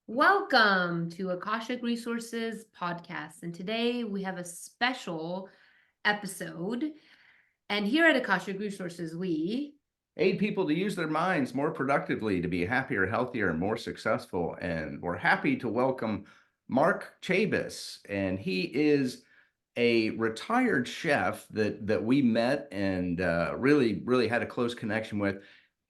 Welcome to Akashic Resources podcast. And today we have a special episode. And here at Akashic Resources, we Aid people to use their minds more productively to be happier, healthier, and more successful. And we're happy to welcome Mark Chabus. And he is a retired chef that we met and really had a close connection with.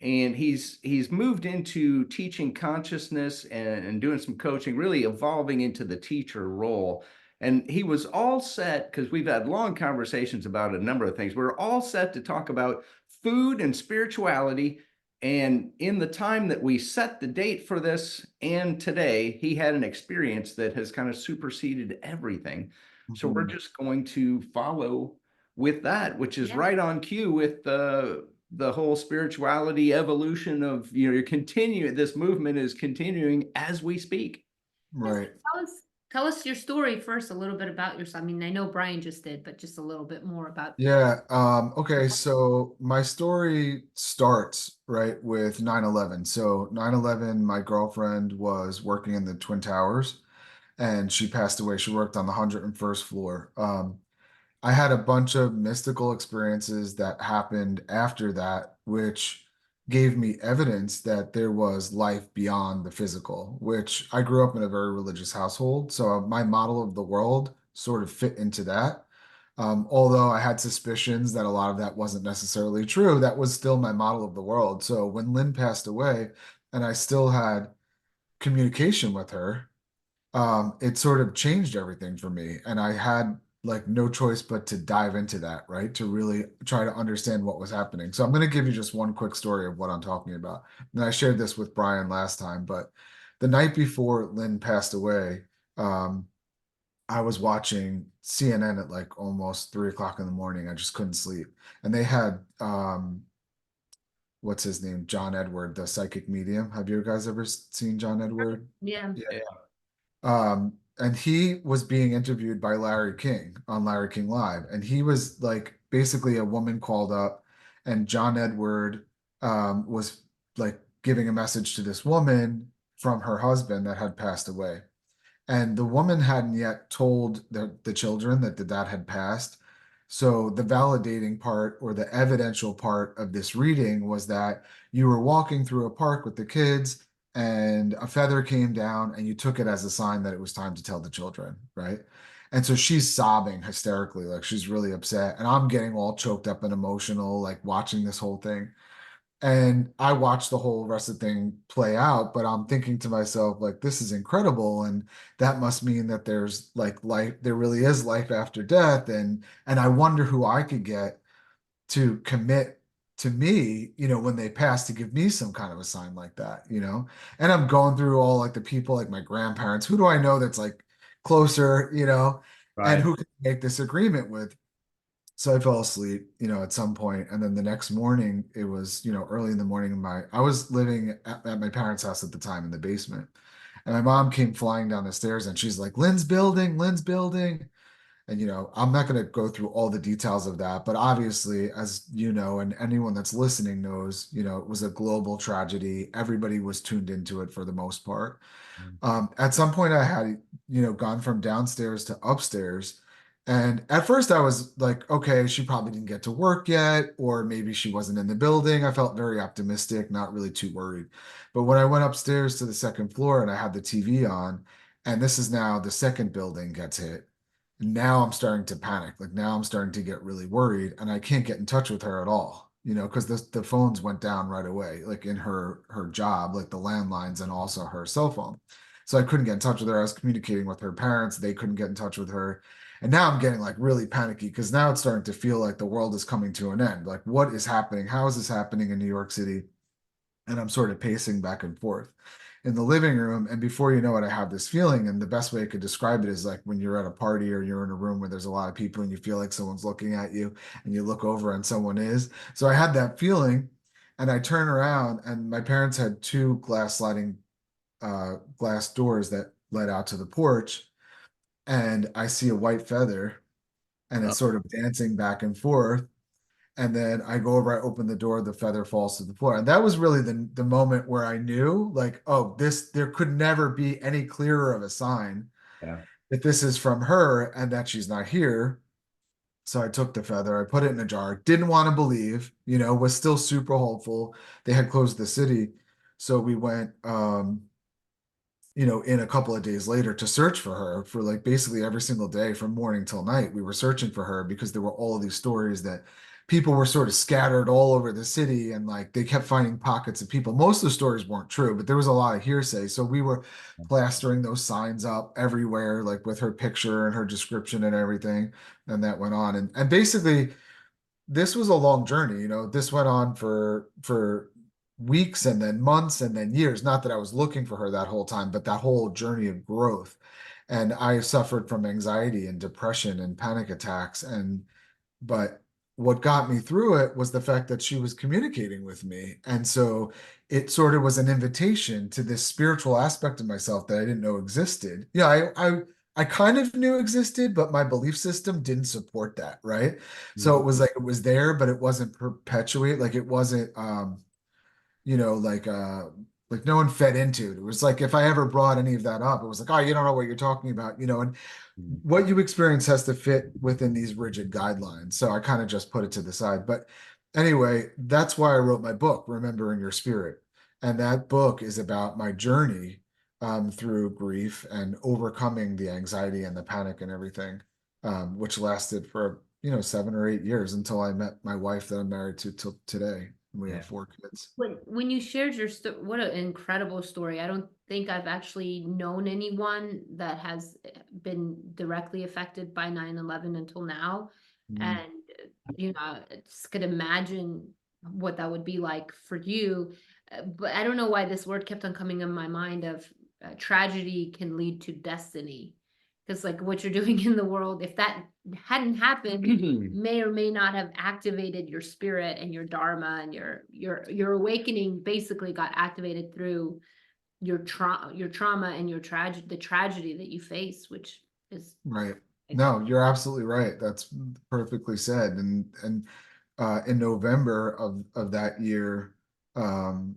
And he's moved into teaching consciousness and doing some coaching, really evolving into the teacher role. And he was all set because we've had long conversations about a number of things. We're all set to talk about food and spirituality. And in the time that we set the date for this and today, he had an experience that has kind of superseded everything. So we're Mhm. just going to follow with that, which is yeah, right on cue with the whole spirituality evolution of, you're continuing, this movement is continuing as we speak. yes, Right. tell us your story first, a little bit about yourself. I mean, I know Brian just did, but just a little bit more about. Yeah. Okay. So my story starts right with 9/11. So 9/11, my girlfriend was working in the Twin Towers and she passed away. She worked on the 101st floor. I had a bunch of mystical experiences that happened after that, which gave me evidence that there was life beyond the physical, which I grew up in a very religious household. So my model of the world sort of fit into that. Although I had suspicions that a lot of that wasn't necessarily true, that was still my model of the world. So when Lynn passed away and I still had communication with her, it sort of changed everything for me. And I had like no choice but to dive into that, right? To really try to understand what was happening. So I'm going to give you just one quick story of what I'm talking about. And I shared this with Brian last time, but the night before Lynn passed away, um, I was watching CNN at like almost 3 o'clock in the morning. I just couldn't sleep. And they had what's his name? John Edward, the psychic medium. Have you guys ever seen John Edward? Yeah. Yeah. Yeah. And he was being interviewed by Larry King on Larry King Live. And he was like basically a woman called up, and John Edward was like giving a message to this woman from her husband that had passed away. And the woman hadn't yet told the children that the dad had passed. So the validating part or the evidential part of this reading was that you were walking through a park with the kids and a feather came down and you took it as a sign that it was time to tell the children, right? And so she's sobbing hysterically, like she's really upset. And I'm getting all choked up and emotional, like watching this whole thing. And I watched the whole rest of the thing play out, but I'm thinking to myself, like, this is incredible. And that must mean that there's like life, there really is life after death. And I wonder who I could get to commit to me, when they pass to give me some kind of a sign like that. And I'm going through all like the people, like my grandparents, who do I know that's like closer, and Right. who can make this agreement with. So I fell asleep, at some point, and then the next morning, it was, early in the morning. I was living at my parents' house at the time in the basement, and my mom came flying down the stairs, and she's like, Lynn's building," and I'm not going to go through all the details of that, but obviously, as you know, and anyone that's listening knows, it was a global tragedy. Everybody was tuned into it for the most part. At some point, I had, gone from downstairs to upstairs. And at first, I was like, okay, she probably didn't get to work yet, or maybe she wasn't in the building. I felt very optimistic, not really too worried. But when I went upstairs to the second floor and I had the TV on, and this is now the second building gets hit, now I'm starting to panic. Like now I'm starting to get really worried, and I can't get in touch with her at all. Because the phones went down right away, like in her job, like the landlines and also her cell phone. So I couldn't get in touch with her. I was communicating with her parents. They couldn't get in touch with her. And now I'm getting like really panicky because now it's starting to feel like the world is coming to an end. Like, what is happening? How is this happening in New York City? And I'm sort of pacing back and forth in the living room. And before you know it, I have this feeling. And the best way I could describe it is like when you're at a party or you're in a room where there's a lot of people and you feel like someone's looking at you and you look over and someone is. So I had that feeling and I turn around and my parents had two glass doors that led out to the porch. And I see a white feather and Uh, it's sort of dancing back and forth. And then I go over, I open the door, the feather falls to the floor. And that was really the moment where I knew, like, oh, there could never be any clearer of a sign Yeah. that this is from her and that she's not here. So I took the feather, I put it in a jar, didn't want to believe, was still super hopeful. They had closed the city. So we went, in a couple of days later to search for her for like basically every single day from morning till night. We were searching for her because there were all of these stories that people were sort of scattered all over the city and like they kept finding pockets of people. Most of the stories weren't true, but there was a lot of hearsay. So we were plastering those signs up everywhere, like with her picture and her description and everything. And that went on. And basically this was a long journey. This went on for weeks and then months and then years. Not that I was looking for her that whole time, but that whole journey of growth. And I suffered from anxiety and depression and panic attacks. But what got me through it was the fact that she was communicating with me. And so it sort of was an invitation to this spiritual aspect of myself that I didn't know existed. Yeah, I kind of knew existed, but my belief system didn't support that, right? So it was like it was there, but it wasn't perpetuate, like it wasn't you know, like no one fed into it. It was like if I ever brought any of that up, it was like, oh, you don't know what you're talking about, and what you experience has to fit within these rigid guidelines. So I kind of just put it to the side. But anyway, that's why I wrote my book, Remembering Your Spirit. And that book is about my journey through grief and overcoming the anxiety and the panic and everything, which lasted for, 7 or 8 years until I met my wife that I'm married to till today. And we Yeah. have 4 kids. When you shared your story, what an incredible story. I don't think I've actually known anyone that has been directly affected by 9/11 until now. Mhm. And, I just could imagine what that would be like for you. But I don't know why this word kept on coming in my mind of tragedy can lead to destiny. Because like what you're doing in the world, if that hadn't happened, may or may not have activated your spirit and your dharma and your awakening basically got activated through your trauma and the tragedy that you face, which is Right. No, you're absolutely right. That's perfectly said. And in November of that year, um,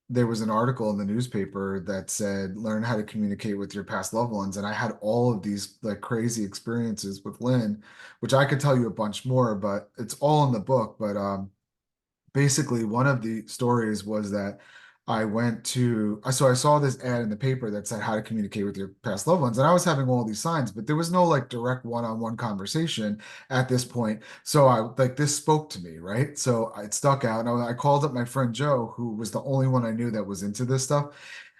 there was an article in the newspaper that said, learn how to communicate with your past loved ones. And I had all of these like crazy experiences with Lynn, which I could tell you a bunch more, but it's all in the book. But basically one of the stories was that so I saw this ad in the paper that said how to communicate with your past loved ones. And I was having all these signs, but there was no like direct one-on-one conversation at this point. So this spoke to me, right? So it stuck out. And I called up my friend Joe, who was the only one I knew that was into this stuff.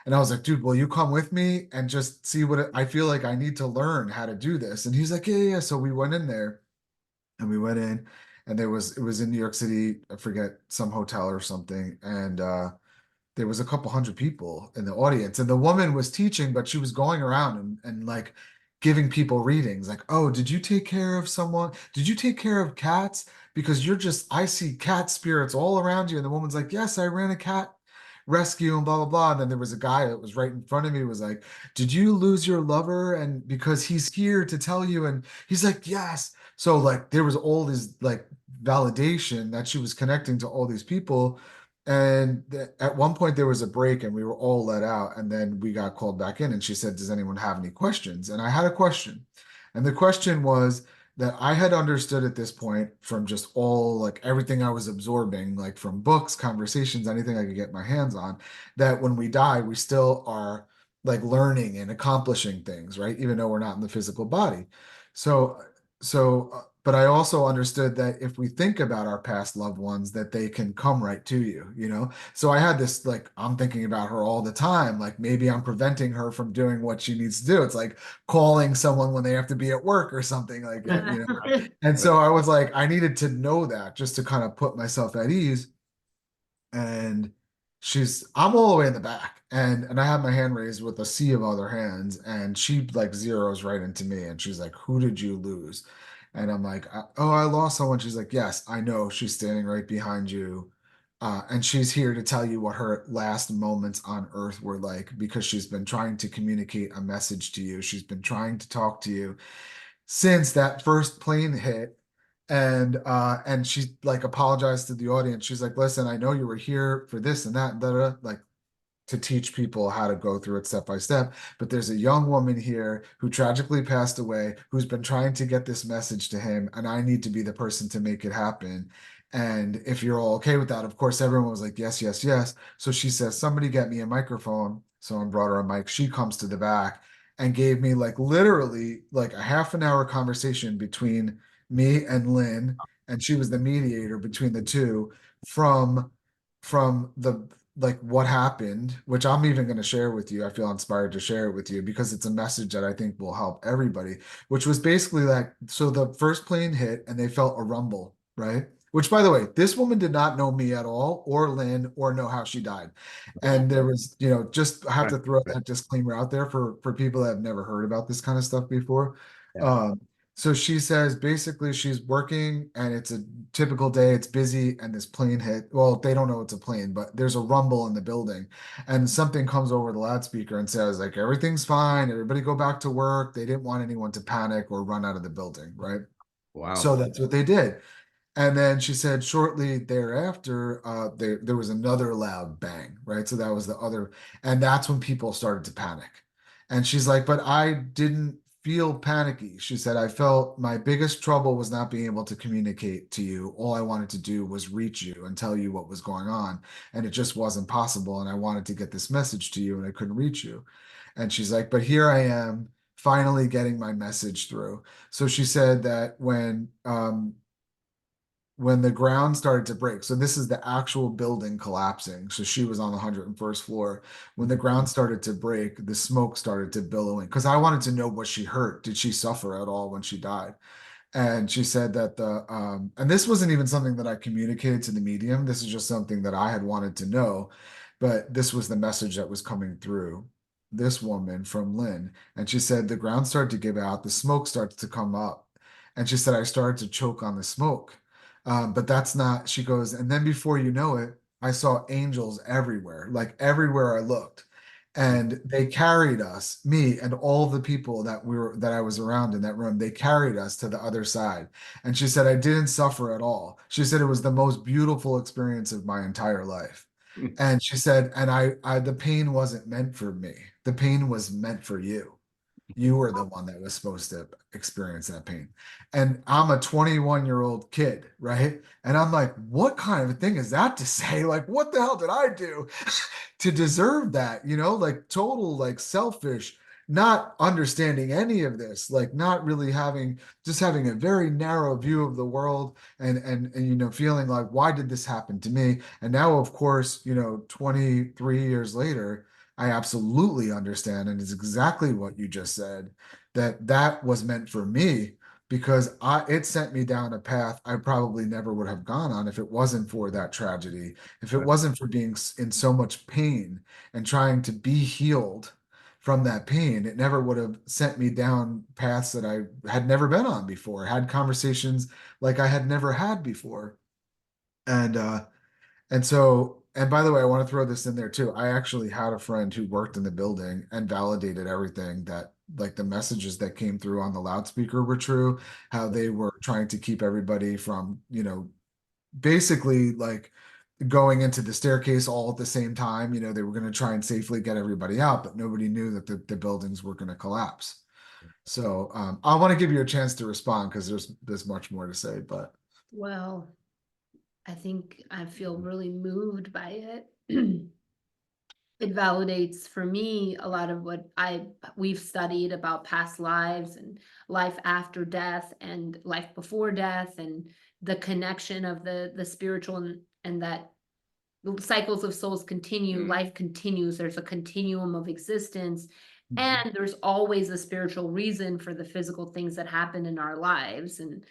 And I was like, dude, will you come with me and just see I feel like I need to learn how to do this? And he's like, yeah, yeah. So we went in there. And we went in and it was in New York City, I forget, some hotel or something. And there was a couple hundred people in the audience. And the woman was teaching, but she was going around and like giving people readings like, oh, did you take care of someone? Did you take care of cats? Because I see cat spirits all around you. And the woman's like, yes, I ran a cat rescue and blah blah blah. And then there was a guy that was right in front of me, was like, did you lose your lover? And because he's here to tell you. And he's like, yes. So like there was all this like validation that she was connecting to all these people. And at one point there was a break and we were all let out. And then we got called back in and she said, does anyone have any questions? And I had a question. And the question was that I had understood at this point from just all like everything I was absorbing, like from books, conversations, anything I could get my hands on, that when we die, we still are like learning and accomplishing things, right? Even though we're not in the physical body. So, but I also understood that if we think about our past loved ones, that they can come right to you. So I had this, like, I'm thinking about her all the time. Like maybe I'm preventing her from doing what she needs to do. It's like calling someone when they have to be at work or something like that. And so I was like, I needed to know that just to kind of put myself at ease. And I'm all the way in the back, and I have my hand raised with a sea of other hands, and she like zeroes right into me, and she's like, who did you lose? And I'm like, oh, I lost someone. She's like, yes, I know, she's standing right behind you, and she's here to tell you what her last moments on earth were like, because she's been trying to communicate a message to you. She's been trying to talk to you since that first plane hit. And she like apologized to the audience. She's like, listen, I know you were here for this and that, and da, da, da," like to teach people how to go through it step by step. But there's a young woman here who tragically passed away, who's been trying to get this message to him, and I need to be the person to make it happen. And if you're all okay with that, of course, everyone was like, yes, yes, yes. So she says, somebody get me a microphone. Someone brought her a mic. She comes to the back and gave me like literally like a half an hour conversation between me and Lynn, and she was the mediator between the two from the like what happened, which I'm even going to share with you. I feel inspired to share it with you because it's a message that I think will help everybody, which was basically like, so the first plane hit and they felt a rumble, right? Which, by the way, this woman did not know me at all, or Lynn, or know how she died. Yeah. And there was, just I have Right. to throw that disclaimer out there for people that have never heard about this kind of stuff before. Yeah. So she says basically she's working and it's a typical day, it's busy, and this plane hit. Well, they don't know it's a plane, but there's a rumble in the building, and something comes over the loudspeaker and says, like, everything's fine, everybody go back to work. They didn't want anyone to panic or run out of the building, right? Wow. So that's what they did. And then she said shortly thereafter, there was another loud bang, right? So that was the other, and that's when people started to panic. And she's like, but I didn't feel panicky. She said, I felt my biggest trouble was not being able to communicate to you. All I wanted to do was reach you and tell you what was going on. And it just wasn't possible. And I wanted to get this message to you and I couldn't reach you. And she's like, but here I am finally getting my message through. So she said that when the ground started to break. So this is the actual building collapsing. So she was on the 101st floor. When the ground started to break, the smoke started to billow in. Because I wanted to know, what she hurt. Did she suffer at all when she died? And she said that and this wasn't even something that I communicated to the medium. This is just something that I had wanted to know. But this was the message that was coming through this woman from Lynn. And she said the ground started to give out, the smoke starts to come up. And she said, I started to choke on the smoke. But that's not, she goes, and then before you know it, I saw angels everywhere, like everywhere I looked. And they carried us, me and all the people that I was around in that room, they carried us to the other side. And she said, I didn't suffer at all. She said it was the most beautiful experience of my entire life. And she said, and the pain wasn't meant for me. The pain was meant for you. You were the one that was supposed to experience that pain. And I'm a 21-year-old kid, right? And I'm like, what kind of a thing is that to say? Like, what the hell did I do to deserve that? Like total, like selfish, not understanding any of this, like not really just having a very narrow view of the world and feeling like, why did this happen to me? And now, of course, 23 years later, I absolutely understand, and it's exactly what you just said, that was meant for me because it sent me down a path I probably never would have gone on if it wasn't for that tragedy, if it Right. wasn't for being in so much pain and trying to be healed from that pain. It never would have sent me down paths that I had never been on before, had conversations like I had never had before. And by the way, I want to throw this in there too. I actually had a friend who worked in the building and validated everything that, like, the messages that came through on the loudspeaker were true, how they were trying to keep everybody from, basically like going into the staircase all at the same time. They were going to try and safely get everybody out, but nobody knew that the buildings were going to collapse. So I want to give you a chance to respond because there's much more to say, but Well, I think I feel really moved by it. It validates for me a lot of what we've studied about past lives and life after death and life before death and the connection of the spiritual and that the cycles of souls continue, life continues, there's a continuum of existence, and there's always a spiritual reason for the physical things that happen in our lives. And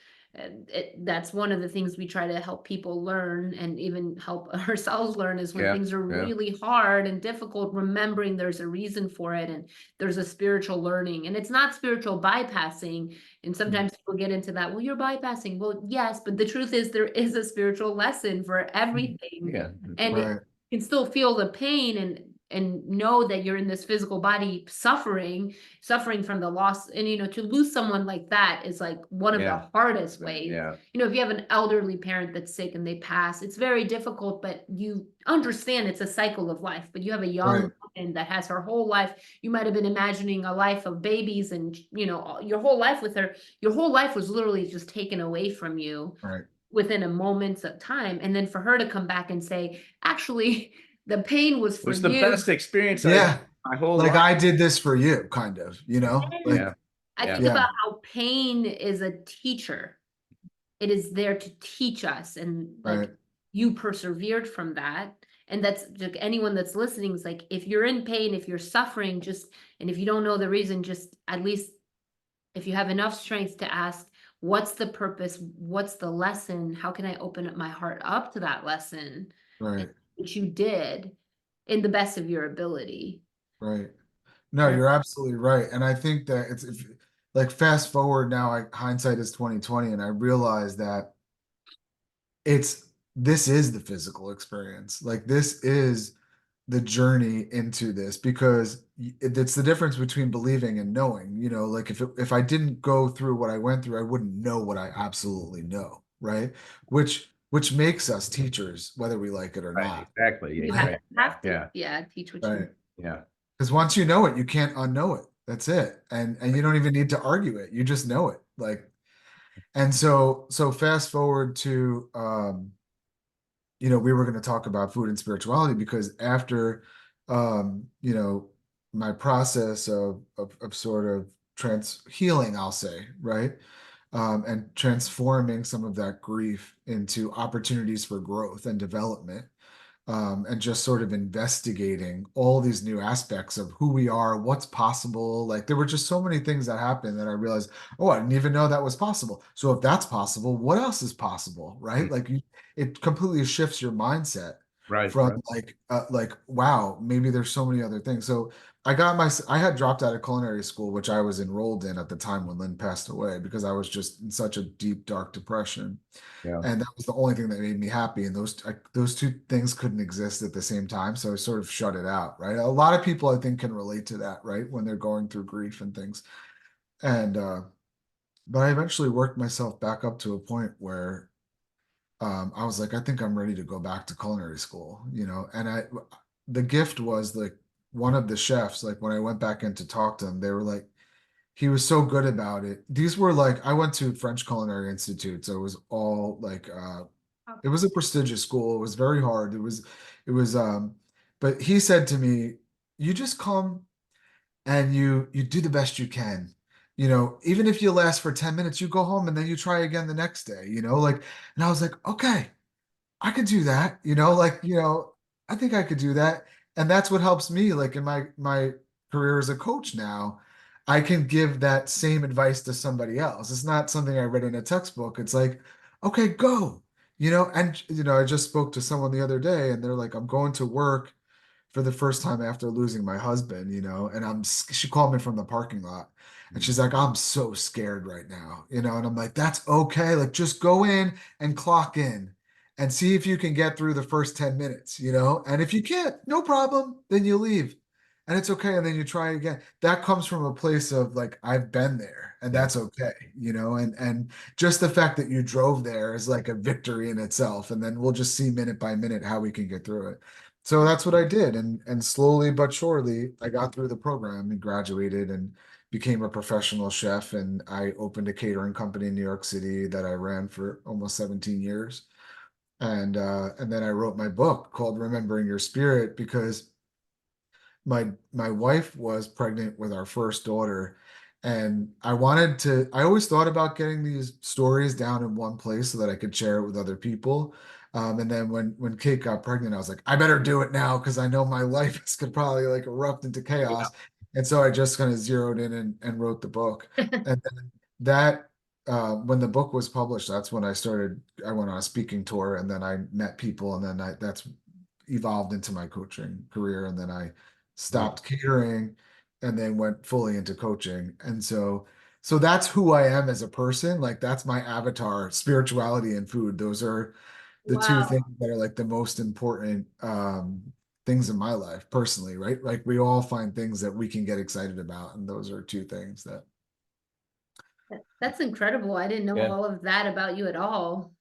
that's one of the things we try to help people learn and even help ourselves learn is when Yeah. things are Yeah. really hard and difficult, remembering there's a reason for it and there's a spiritual learning. And it's not spiritual bypassing. And sometimes people get into that, well, you're bypassing. Well, yes, but the truth is there is a spiritual lesson for everything. Yeah. And it right. can still feel the pain and know that you're in this physical body suffering from the loss. And to lose someone like that is like one of the hardest ways. Yeah. If you have an elderly parent that's sick and they pass, it's very difficult, but you understand it's a cycle of life. But you have a young woman that has her whole life. You might have been imagining a life of babies and your whole life with her. Your whole life was literally just taken away from you within a moment of time. And then for her to come back and say, actually, the pain was for It was the you. best experience I've had my whole like life. I did this for you, kind of, like I think about how pain is a teacher. It is there to teach us, and like you persevered from that. And that's like anyone that's listening is like, if you're in pain, if you're suffering, and if you don't know the reason, just at least if you have enough strength to ask, what's the purpose? What's the lesson? How can I open up my heart up to that lesson? Which you did in the best of your ability. No, you're absolutely right. And I think that if like fast forward now, hindsight is 2020, and I realize that this is the physical experience. Like this is the journey into this, because it's the difference between believing and knowing. Like if I didn't go through what I went through, I wouldn't know what I absolutely know, right? Which makes us teachers, whether we like it or not. Exactly. You have to teach what you because once you know it, you can't unknow it. That's it. And you don't even need to argue it. You just know it. Like, and so fast forward to we were going to talk about food and spirituality, because after my process of sort of healing, I'll say, right? And transforming some of that grief into opportunities for growth and development, and just sort of investigating all these new aspects of who we are, what's possible. Like there were just so many things that happened that I realized, oh, I didn't even know that was possible. So if that's possible, what else is possible, right? Like it completely shifts your mindset from like, wow, maybe there's so many other things. So I had dropped out of culinary school, which I was enrolled in at the time when Lynn passed away, because I was just in such a deep, dark depression. And that was the only thing that made me happy. And those two things couldn't exist at the same time. So I sort of shut it out, right? A lot of people, I think, can relate to that, right? When they're going through grief and things. And but I eventually worked myself back up to a point where I was like, I think I'm ready to go back to culinary school, and the gift was like one of the chefs, like when I went back in to talk to him, they were like, he was so good about it. These were like, I went to French Culinary Institute, so it was all like it was a prestigious school. It was very hard. It was but he said to me, you just come and you do the best you can. Even if you last for 10 minutes, you go home and then you try again the next day, like, and I was like, okay, I could do that, like, I think I could do that. And that's what helps me, like in my career as a coach now, I can give that same advice to somebody else. It's not something I read in a textbook. It's like, okay, go, and I just spoke to someone the other day and they're like, I'm going to work for the first time after losing my husband, and she called me from the parking lot and she's like, I'm so scared right now, and I'm like, that's okay. Like, just go in and clock in and see if you can get through the first 10 minutes, and if you can't, no problem, then you leave and it's okay. And then you try again. That comes from a place of like, I've been there and that's okay, and just the fact that you drove there is like a victory in itself. And then we'll just see minute by minute how we can get through it. So that's what I did. And slowly but surely, I got through the program and graduated and became a professional chef. And I opened a catering company in New York City that I ran for almost 17 years. And then I wrote my book called Remembering Your Spirit, because my wife was pregnant with our first daughter, and I always thought about getting these stories down in one place so that I could share it with other people. And then when Kate got pregnant, I was like, I better do it now because I know my life is could probably like erupt into chaos. And so I just kind of zeroed in and wrote the book. And then that when the book was published, that's when I went on a speaking tour, and then I met people, and then that's evolved into my coaching career. And then I stopped catering and then went fully into coaching. And so that's who I am as a person. Like that's my avatar, spirituality and food. Those are the two things that are like the most important things in my life personally, right? Like we all find things that we can get excited about, and those are two things that. That's incredible. I didn't know Yeah. all of that about you at all.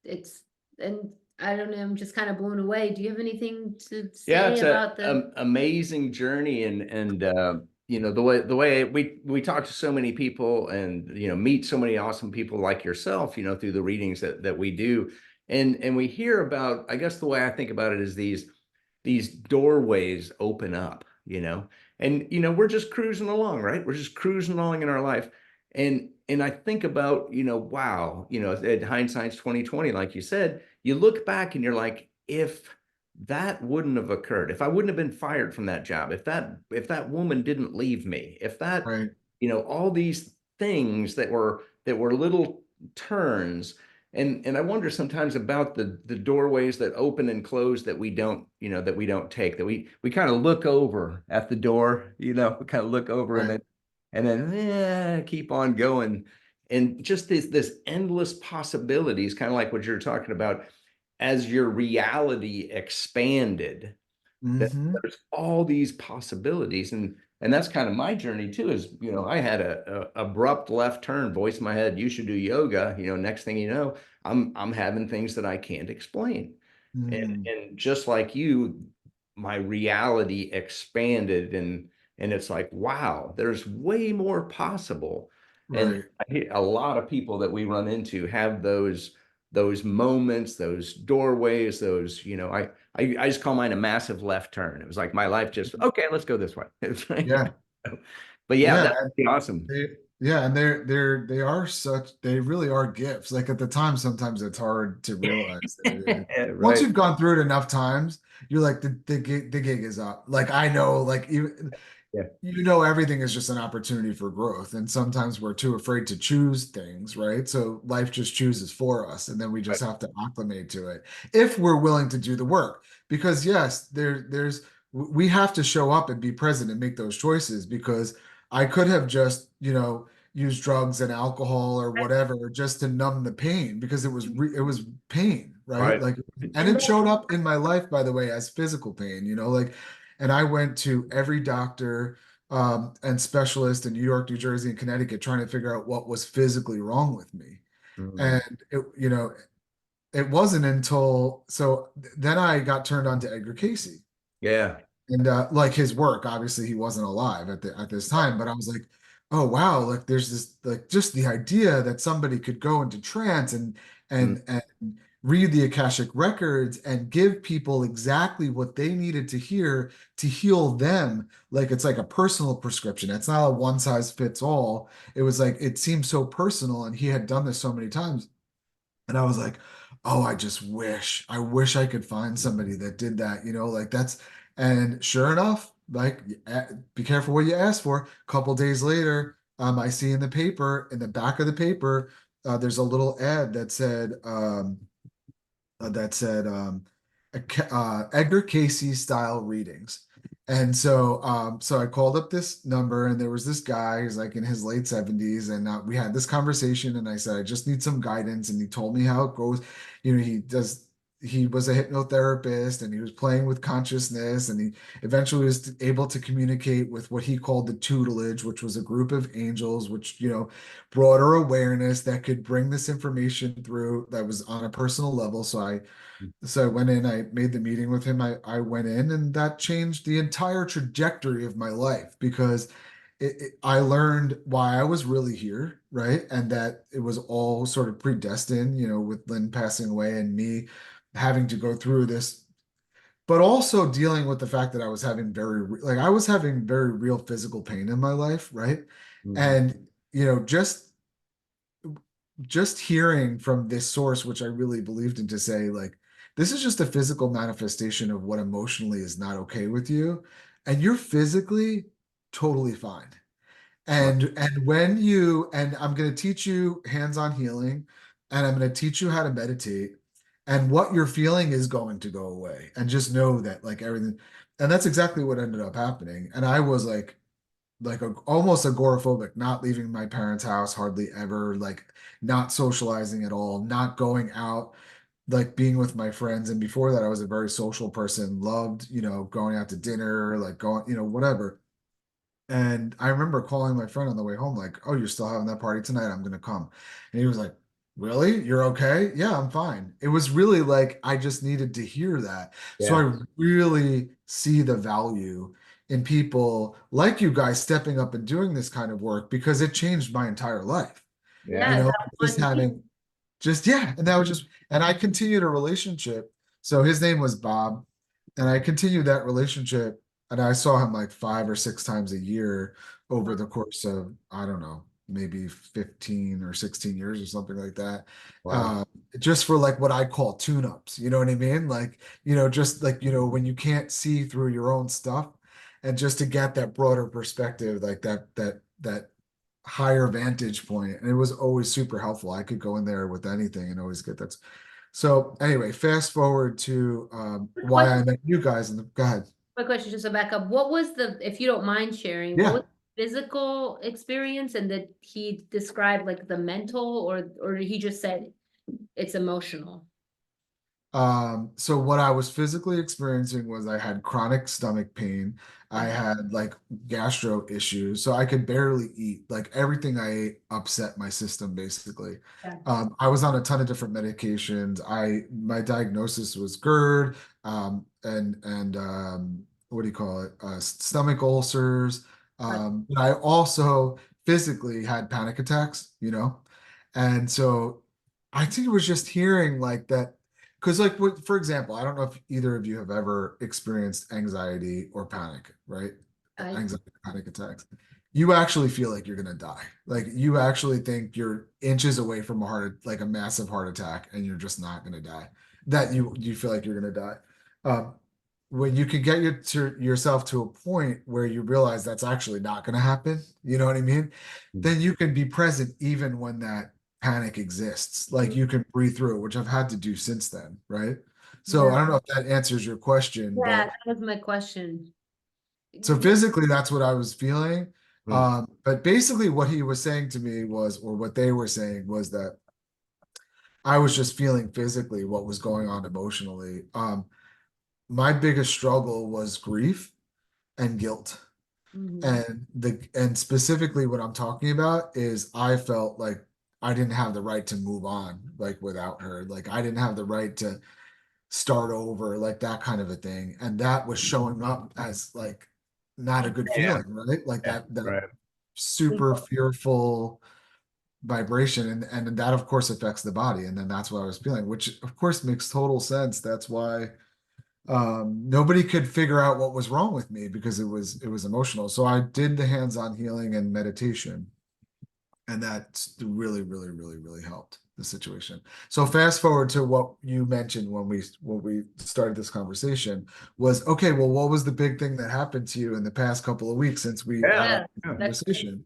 It's, and I don't know, I'm just kind of blown away. Do you have anything to Yeah, say it's a, about the? amazing journey, and you know, the way we talk to so many people, and you know, meet so many awesome people like yourself, you know, through the readings that we do, and we hear about, I guess the way I think about it is these doorways open up, you know, and you know, we're just cruising along, right? We're just cruising along in our life, and I think about, you know, wow, you know, at hindsight's 2020, like you said, you look back and you're like, if that wouldn't have occurred, if I wouldn't have been fired from that job, if that woman didn't leave me, if that, Right. you know, all these things that were little turns, and I wonder sometimes about the doorways that open and close that we don't, you know, that we don't take, that we kind of look over at the door, you know, we kind of look over Right. and then keep on going. And just this endless possibilities, kind of like what you're talking about, as your reality expanded, that Mm-hmm. there's all these possibilities. And that's kind of my journey too, is, you know, I had a abrupt left turn, voice in my head, you should do yoga. You know, next thing you know, I'm having things that I can't explain. Mm. And just like you, my reality expanded, and it's like, wow, there's way more possible. And Right. I hear a lot of people that we run into have those moments, those doorways, those, you know, I just call mine a massive left turn. It was like my life just, okay, let's go this way. It's like, Yeah. but yeah, Yeah. that's pretty awesome. They, yeah, and they are such, they really are gifts. Like at the time, sometimes it's hard to realize that it is. Once Right. you've gone through it enough times, you're like the gig is up. Like I know, like Yeah. you know everything is just an opportunity for growth, and sometimes we're too afraid to choose things, right? So life just chooses for us, and then we Right. just have to acclimate to it if we're willing to do the work. Because yes, there's we have to show up and be present and make those choices, because I could have just, used drugs and alcohol or whatever just to numb the pain, because it was pain, right? Right. Like, and it showed up in my life, by the way, as physical pain, like, and I went to every doctor and specialist in New York, New Jersey, and Connecticut, trying to figure out what was physically wrong with me. Mm. And it wasn't until then I got turned on to Edgar Casey, Yeah. and like his work. Obviously, he wasn't alive at this time, but I was like, oh wow, like there's this, like, just the idea that somebody could go into trance and Mm. and read the Akashic records and give people exactly what they needed to hear to heal them. Like it's like a personal prescription. It's not a one size fits all. It was like, it seemed so personal, and he had done this so many times. And I was like, oh, I wish I could find somebody that did that, like that's, and sure enough, like, be careful what you ask for. A couple days later, I see in the paper, in the back of the paper, there's a little ad that said Edgar Casey style readings. And so I called up this number, and there was this guy. He's like in his late 70s, and we had this conversation. And I said, I just need some guidance. And he told me how it goes. He was a hypnotherapist, and he was playing with consciousness, and he eventually was able to communicate with what he called the tutelage, which was a group of angels, which, broader awareness that could bring this information through that was on a personal level. So I went in, I made the meeting with him. I went in, and that changed the entire trajectory of my life, because I learned why I was really here, right? And that it was all sort of predestined, with Lynn passing away and me having to go through this, but also dealing with the fact that I was having very real physical pain in my life, right? Mhm. And, just hearing from this source, which I really believed in, to say, like, this is just a physical manifestation of what emotionally is not okay with you, and you're physically totally fine. Right. And when you and I'm going to teach you hands-on healing, and I'm going to teach you how to meditate, and what you're feeling is going to go away, and just know that, like, everything. And that's exactly what ended up happening. And I was like almost agoraphobic, not leaving my parents' house hardly ever, like not socializing at all, not going out. like being with my friends. And before that, I was a very social person, loved, going out to dinner, like going, whatever. And I remember calling my friend on the way home, like, "Oh, you're still having that party tonight? I'm gonna come." And he was like, "Really? You're okay?" "Yeah, I'm fine." It was really like I just needed to hear that. So Yeah. I really see the value in people like you guys stepping up and doing this kind of work because it changed my entire life. You Yeah. Yeah, know, that just one piece. having just yeah, and that was just and I continued a relationship. So his name was Bob, and I continued that relationship, and I saw him like 5 or 6 times a year over the course of, I don't know, maybe 15 or 16 years or something like that. Wow. Uh, just for like what I call tune-ups, you know what I mean? Like, just like, when you can't see through your own stuff, and just to get that broader perspective, like that higher vantage point. And it was always super helpful. I could go in there with anything and always get that. So anyway, fast forward to Quick why I question, met you guys. Go ahead. quick question, just to back up. What was the, if you don't mind sharing, what was Yeah. the physical experience, and that he described like the mental, or he just said it's emotional? So what I was physically experiencing was I had chronic stomach pain. I Okay. had like gastro issues, so I could barely eat. Like everything I ate upset my system basically. Yeah. I was on a ton of different medications. My diagnosis was GERD, and what do you call it? Stomach ulcers. But I also physically had panic attacks, and so I think it was just hearing like that. Because, like, for example, I don't know if either of you have ever experienced anxiety or panic, right? I, Anxiety, panic attacks. You actually feel like you're gonna die. Like you actually think you're inches away from like a massive heart attack, and you're just not gonna die. That you feel like you're gonna die. Um, when you can get yourself to a point where you realize that's actually not gonna happen, you know what I mean? Then you can be present even when that panic exists. Like you can breathe through it, which I've had to do since then, right? So yeah, I don't know if that answers your question, yeah, but that was my question. so Yeah. physically that's what I was feeling. Mm. But basically what he was saying to me was, or what they were saying was that I was just feeling physically what was going on emotionally. My biggest struggle was grief and guilt. Mhm. And specifically what I'm talking about is I felt like I didn't have the right to move on like without her. Like I didn't have the right to start over, like that kind of a thing. And that was showing up as like not a good Yeah. feeling, right? Like Yeah. that Right. super fearful vibration. And that of course affects the body. And then that's what I was feeling, which of course makes total sense. That's why nobody could figure out what was wrong with me because it was emotional. So I did the hands-on healing and meditation, and that's really, really, really, really helped the situation. So fast forward to what you mentioned when we started this conversation was, okay, well, what was the big thing that happened to you in the past couple of weeks since we Yeah. had our Yeah, Yeah. that's conversation?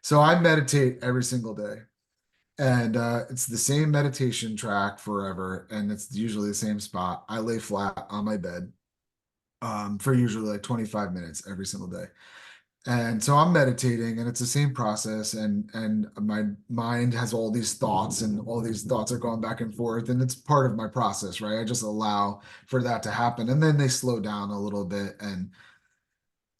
So I meditate every single day. And it's the same meditation track forever, and it's usually the same spot. I lay flat on my bed for usually like 25 minutes every single day. And so I'm meditating and it's the same process, and my mind has all these thoughts, and all these thoughts are going back and forth, and it's part of my process, right? I just allow for that to happen, and then they slow down a little bit. And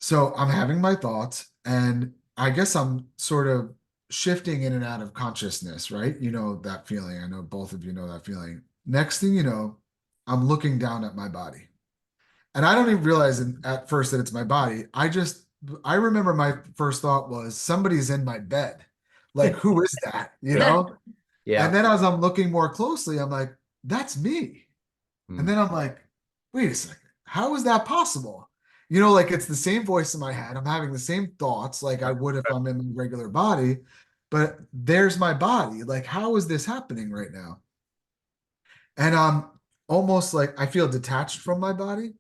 so I'm having my thoughts, and I guess I'm sort of shifting in and out of consciousness, right? You know that feeling. I know both of you know that feeling. Next thing you know, I'm looking down at my body. And I don't even realize at first that it's my body. I remember my first thought was somebody's in my bed. Like, who is that? You yeah. know? And Yeah. then as I'm looking more closely, I'm like, that's me. And Mm. then I'm like, wait a second, how is that possible? Like it's the same voice in my head. I'm having the same thoughts like I would if I'm in my regular body, but there's my body. Like, how is this happening right now? And I'm almost like I feel detached from my body,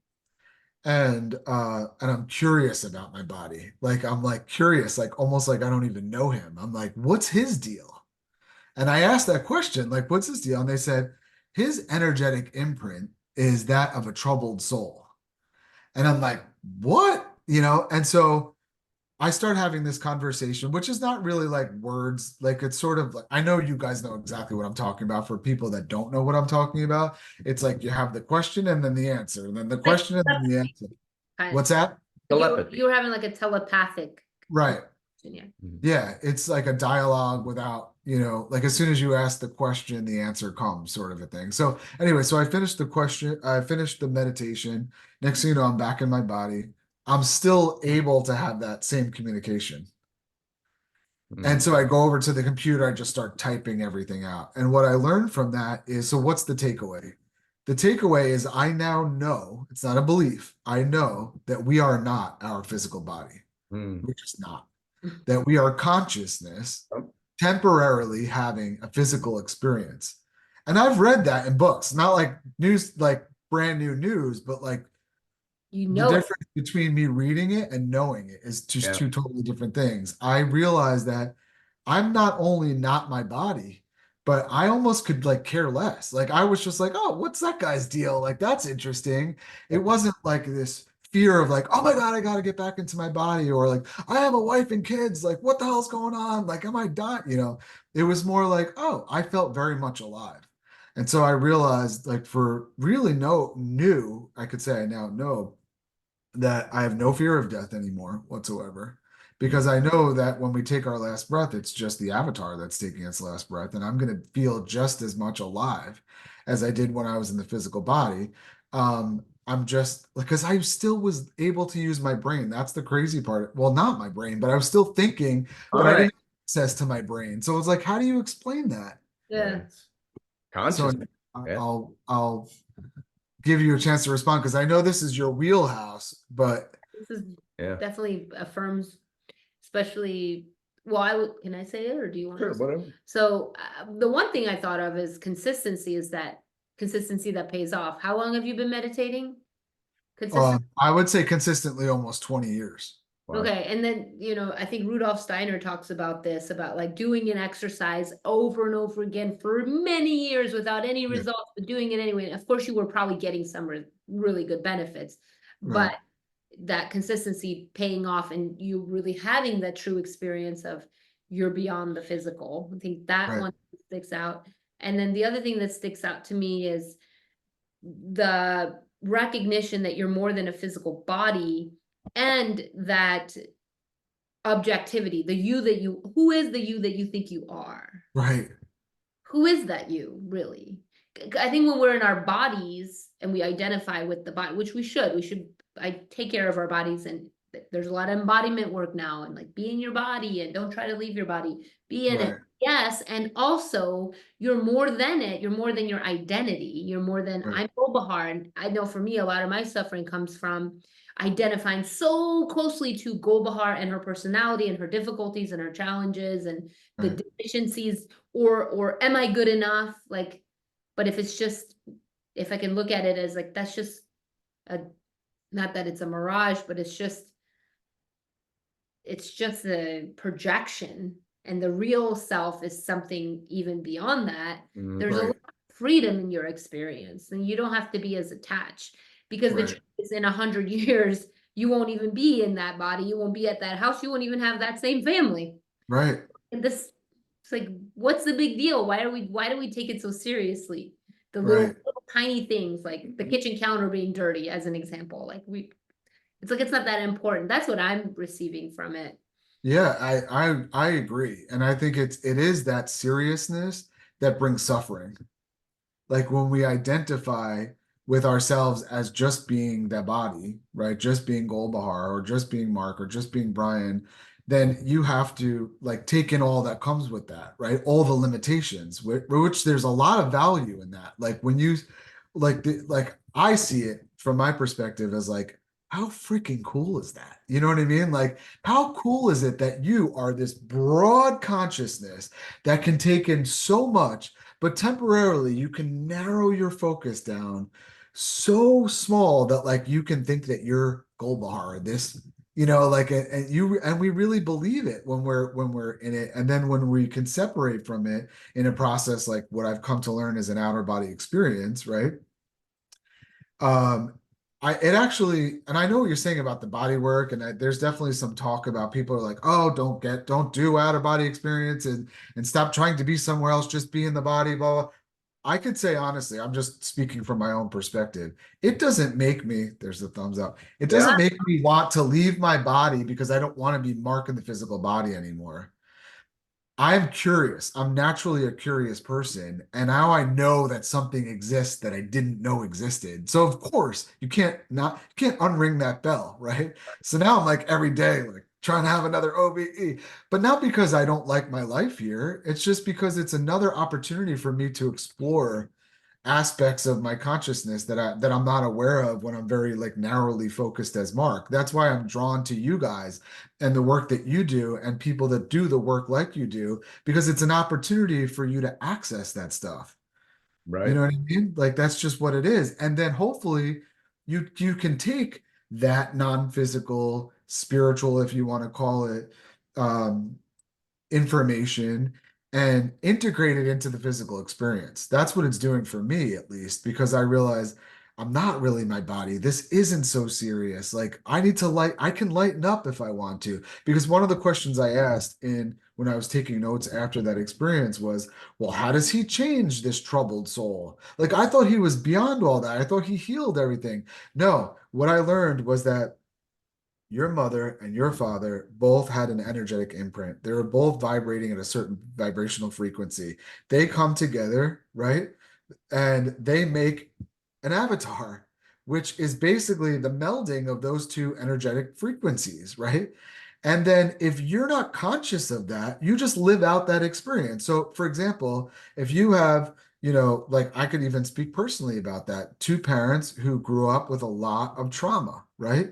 and I'm curious about my body. Like I'm like curious, like almost like I don't even know him. I'm like, what's his deal? And I asked that question, like, what's his deal? And they said his energetic imprint is that of a troubled soul. And I'm like, what? And so I start having this conversation, which is not really like words, like it's sort of like, I know you guys know exactly what I'm talking about. For people that don't know what I'm talking about, it's like you have the question and then the answer, and then the Like question and then the answer. kind What's that? of, Telepathy. you were having like a telepathic Right. connection, yeah. Yeah, it's like a dialogue without, like as soon as you ask the question, the answer comes, sort of a thing. So anyway, so I finished the question, I finished the meditation. Next thing you know, I'm back in my body. I'm still able to have that same communication. And so I go over to the computer, I just start typing everything out. And what I learned from that is, so what's the takeaway? The takeaway is I now know, it's not a belief. I know that we are not our physical body. Mm. We're just not. That we are consciousness temporarily having a physical experience. And I've read that in books, not like news, like brand new news, but like You the know it. difference between me reading it and knowing it is just Yeah. two totally different things. I realized that I'm not only not my body, but I almost could like care less. Like I was just like, oh, what's that guy's deal? Like that's interesting. It wasn't like this fear of like, oh my God, I gotta get back into my body, or like I have a wife and kids. Like, what the hell's going on? Like, am I dying? It was more like, oh, I felt very much alive. And so I realized, like, for really I could say I now know that I have no fear of death anymore whatsoever. Because I know that when we take our last breath, it's just the avatar that's taking its last breath. And I'm going to feel just as much alive as I did when I was in the physical body. I'm just because I still was able to use my brain. That's the crazy part. Well, not my brain, but I was still thinking, All but I right. didn't have access to my brain. So it's like, how do you explain that? Yeah. So Consciousness. Yeah. I'll give you a chance to respond because I know this is your wheelhouse, but This is Yeah. definitely affirms, especially, well, can I say it or do you want Sure, to? whatever. So the one thing I thought of is consistency, is that consistency that pays off. How long have you been meditating? Consistent. I would say consistently almost 20 years. Wow. Okay, and then I think Rudolf Steiner talks about this, about like doing an exercise over and over again for many years without any Yeah. results, but doing it anyway. Of course, you were probably getting some really good benefits, Right. but that consistency paying off and you really having that true experience of you're beyond the physical. I think that Right. one sticks out. And then the other thing that sticks out to me is the recognition that you're more than a physical body, and that objectivity, who is the you that you think you are? Right. Who is that you really? I think when we're in our bodies and we identify with the body, which we should, I take care of our bodies, and there's a lot of embodiment work now, and like be in your body and don't try to leave your body, be in it. Right. Yes, and also you're more than it. You're more than your identity. You're more than Right. I'm Bahar, and I know for me, a lot of my suffering comes from identifying so closely to Golbahar and her personality and her difficulties and her challenges and the Right. deficiencies, or am I good enough? Like, but if I can look at it as like, that's just a, not that it's a mirage, but it's just a projection, and the real self is something even beyond that. There's a Right. lot of freedom in your experience, and you don't have to be as attached, because the Right. truth is, in 100 years, you won't even be in that body, you won't be at that house, you won't even have that same family. Right. And it's like, what's the big deal? Why do we take it so seriously? The Right. little tiny things, like the kitchen counter being dirty, as an example. Like it's like, it's not that important. That's what I'm receiving from it. Yeah, I agree. And I think it is that seriousness that brings suffering. Like when we identify with ourselves as just being that body, right? Just being Golbahar or just being Mark or just being Brian, then you have to like take in all that comes with that, right? All the limitations, which there's a lot of value in that. Like when you like I see it from my perspective as like, how freaking cool is that? You know what I mean? Like, how cool is it that you are this broad consciousness that can take in so much, but temporarily you can narrow your focus down so small that like you can think that you're Golbahar, this, like, and we really believe it when we're in it, and then when we can separate from it in a process like what I've come to learn is an outer body experience, right? um it actually, and I know what you're saying about the body work, and there's definitely some talk about people are like, oh, don't do out of body experience and stop trying to be somewhere else, just be in the body, blah, blah. I could say honestly, I'm just speaking from my own perspective. It doesn't make me, there's the thumbs up. It Yeah. doesn't make me want to leave my body because I don't want to be Mark in the physical body anymore. I'm curious. I'm naturally a curious person, and now I know that something exists that I didn't know existed. So of course, you can't unring that bell, right? So now I'm like every day like trying to have another OBE, but not because I don't like my life here. It's just because it's another opportunity for me to explore aspects of my consciousness that I'm not aware of when I'm very like narrowly focused as Mark. That's why I'm drawn to you guys and the work that you do and people that do the work like you do, because it's an opportunity for you to access that stuff. You Right. know what I mean? Like that's just what it is. And then hopefully you can take that non-physical, spiritual, if you want to call it, um, information and integrate it into the physical experience. That's what it's doing for me, at least, because I realize I'm not really my body. This isn't so serious. Like I can lighten up if I want to. Because one of the questions I asked in when I was taking notes after that experience was, well, how does he change this troubled soul? Like I thought he was beyond all that. I thought he healed everything. No, what I learned was that your mother and your father both had an energetic imprint. They were both vibrating at a certain vibrational frequency. They come together, right? And they make an avatar, which is basically the melding of those two energetic frequencies, right? And then if you're not conscious of that, you just live out that experience. So, for example, if you have, like I could even speak personally about that, two parents who grew up with a lot of trauma, right?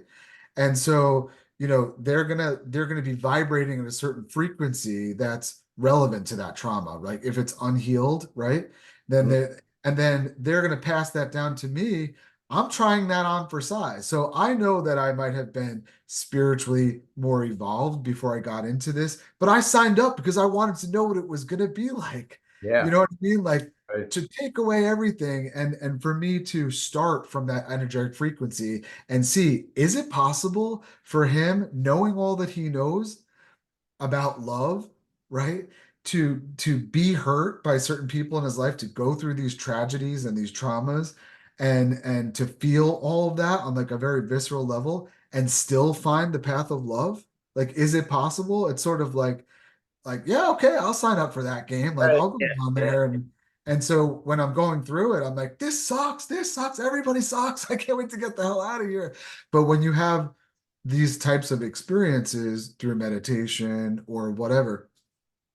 And so, they're gonna be vibrating at a certain frequency that's relevant to that trauma. Like if it's unhealed, right? Then Mhm. they and then they're gonna pass that down to me. I'm trying that on for size. So I know that I might have been spiritually more evolved before I got into this, but I signed up because I wanted to know what it was gonna be like. You Yeah. know what I mean? Like Right. to take away everything and for me to start from that energetic frequency and see, is it possible for him, knowing all that he knows about love, right? To be hurt by certain people in his life, to go through these tragedies and these traumas and to feel all of that on like a very visceral level and still find the path of love? Like, is it possible? It's sort of like, yeah, okay, I'll sign up for that game. Like Right. I'll go Yeah. on Yeah. there and so when I'm going through it, I'm like, this sucks, everybody sucks. I can't wait to get the hell out of here. But when you have these types of experiences through meditation or whatever,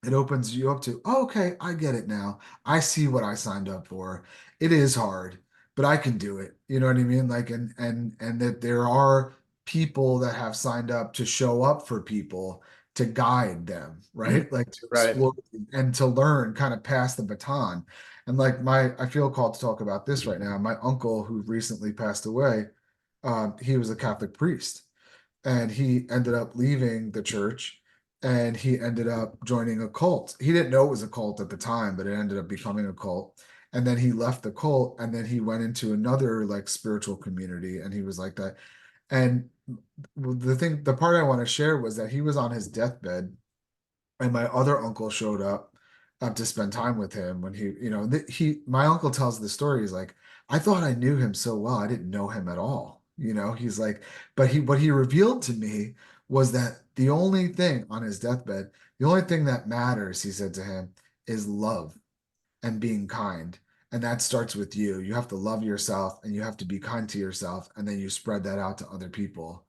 it opens you up to, oh, okay, I get it now. I see what I signed up for. It is hard, but I can do it. You know what I mean? Like, and that there are people that have signed up to show up for people to guide them, Mhm. right? Like to Right. explore and to learn, kind of pass the baton. And like I feel called to talk about this right now. My uncle, who recently passed away, he was a Catholic priest and he ended up leaving the church and he ended up joining a cult. He didn't know it was a cult at the time, but it ended up becoming a cult. And then he left the cult and then he went into another like spiritual community and he was like that. And the part I want to share was that he was on his deathbed and my other uncle showed up to spend time with him when my uncle tells the story. He's like, I thought I knew him so well, I didn't know him at all. He's like, but what he revealed to me was that the only thing on his deathbed, the only thing that matters, he said to him, is love and being kind. And that starts with you. You have to love yourself and you have to be kind to yourself, and then you spread that out to other people.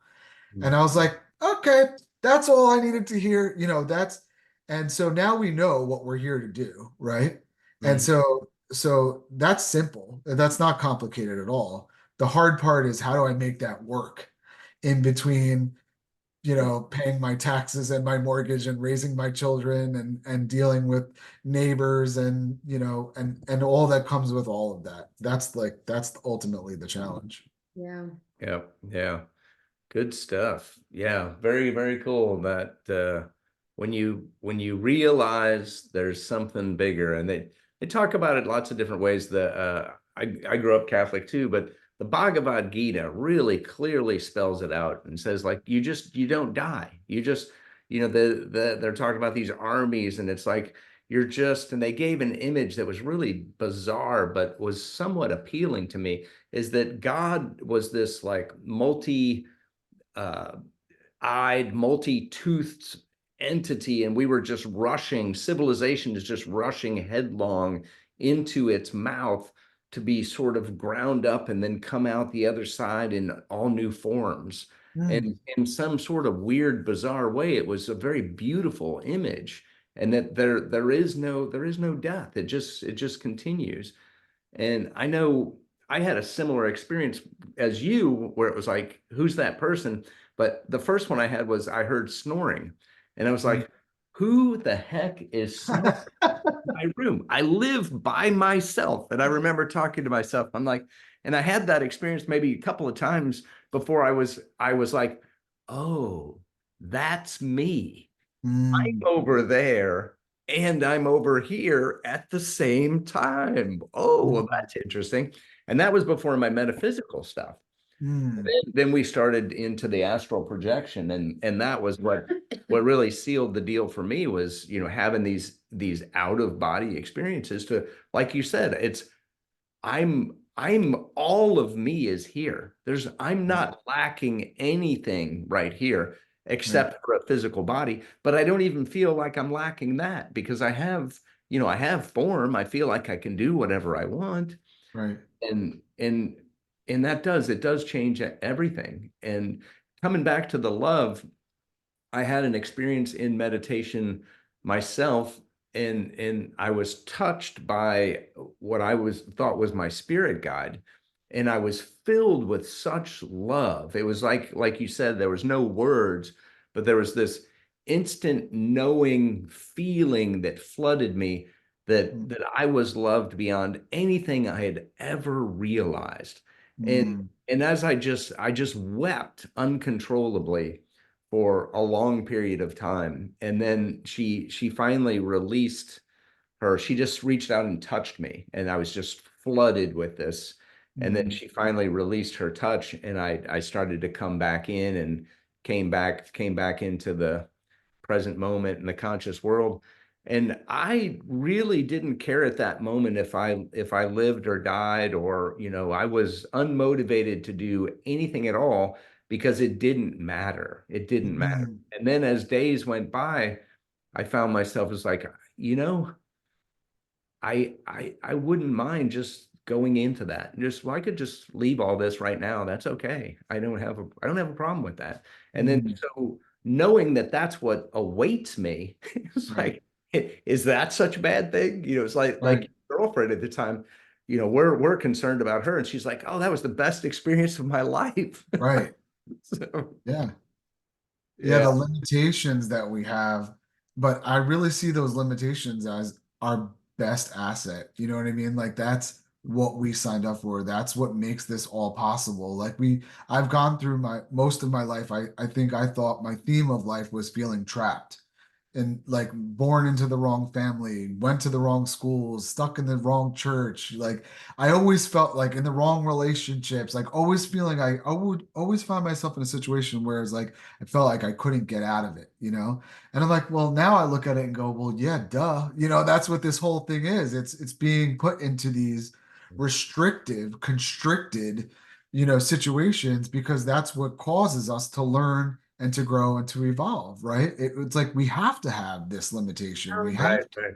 Mhm. And I was like, okay, that's all I needed to hear. And so now we know what we're here to do, right? And Mhm. so that's simple. That's not complicated at all. The hard part is how do I make that work in between, paying my taxes and my mortgage and raising my children and dealing with neighbors and all that comes with all of that. That's ultimately the challenge. Yeah. Yeah. Yeah. Good stuff. Yeah, very, very cool that when you realize there's something bigger, and they talk about it lots of different ways. I grew up Catholic too, but the Bhagavad Gita really clearly spells it out and says, like, you don't die. You just, they're talking about these armies, and it's like and they gave an image that was really bizarre, but was somewhat appealing to me, is that God was this like uh eyed, multi-toothed entity, and we were just rushing. Civilization is just rushing headlong into its mouth to be sort of ground up and then come out the other side in all new forms. Mm, And in some sort of weird, bizarre way, it was a very beautiful image. And that there is no death. It just continues. And I know I had a similar experience as you, where it was like, who's that person? But the first one I had was I heard snoring. And I was mm. like, who the heck is snoring in my room? I live by myself. And I remember talking to myself. I'm like, and I had that experience maybe a couple of times before I was like, oh, that's me. Mm, Over there and I'm over here at the same time. Oh, well, mm, that's interesting. And that was before my metaphysical stuff. mm, Then we started into the astral projection, and that was what really sealed the deal for me, was, having these out of body experiences to, like you said, I'm all of me is here. I'm right, not lacking anything right here right, except for a physical body, but I don't even feel like I'm lacking that, because I have form. I feel like I can do whatever I want. right. And it does change everything. And coming back to the love, I had an experience in meditation myself, and I was touched by what I was thought was my spirit guide, and I was filled with such love. It was like you said, there was no words, but there was this instant knowing feeling that flooded me, that Mm, that I was loved beyond anything I had ever realized. And mm, and as I just wept uncontrollably for a long period of time. And then she finally released she just reached out and touched me, and I was just flooded with this. And then mm, she finally released her touch, and I started to come back in, and came back into the present moment in the conscious world. And I really didn't care at that moment if I lived or died, or I was unmotivated to do anything at all, because it didn't matter. It didn't matter. mm. And then as days went by, I found myself as like, you know, I wouldn't mind just going into that. Just, well, I could just leave all this right now. That's okay. I don't have a problem with that. And then, Mm, so knowing that that's what awaits me, it's right, like, is that such a bad thing? It's like right, your girlfriend at the time, we're concerned about her, and she's like, oh, that was the best experience of my life. right. So, Yeah. Yeah, yeah. the limitations that we have, but I really see those limitations as our best asset. You know what I mean? Like that's what we signed up for. That's what makes this all possible. I've gone through my most of my life. I think I thought my theme of life was feeling trapped and like born into the wrong family, went to the wrong schools, stuck in the wrong church. Like I always felt like in the wrong relationships, like always feeling I would always find myself in a situation where it's like I felt like I couldn't get out of it, you know? And I'm like, well, now I look at it and go, well, yeah, duh. That's what this whole thing is. It's being put into these restrictive, constricted, situations because that's what causes us to learn and to grow and to evolve, right? It's like we have to have this limitation. We Right, have to, right.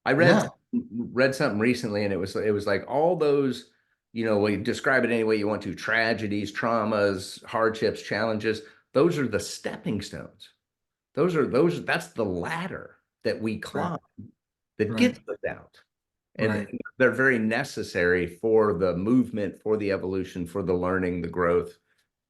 I read yeah, read something recently, and it was like all those, we describe it any way you want to, tragedies, traumas, hardships, challenges. Those are the stepping stones. That's the ladder that we right, climb, that right, gets us out. And right, they're very necessary for the movement, for the evolution, for the learning, the growth,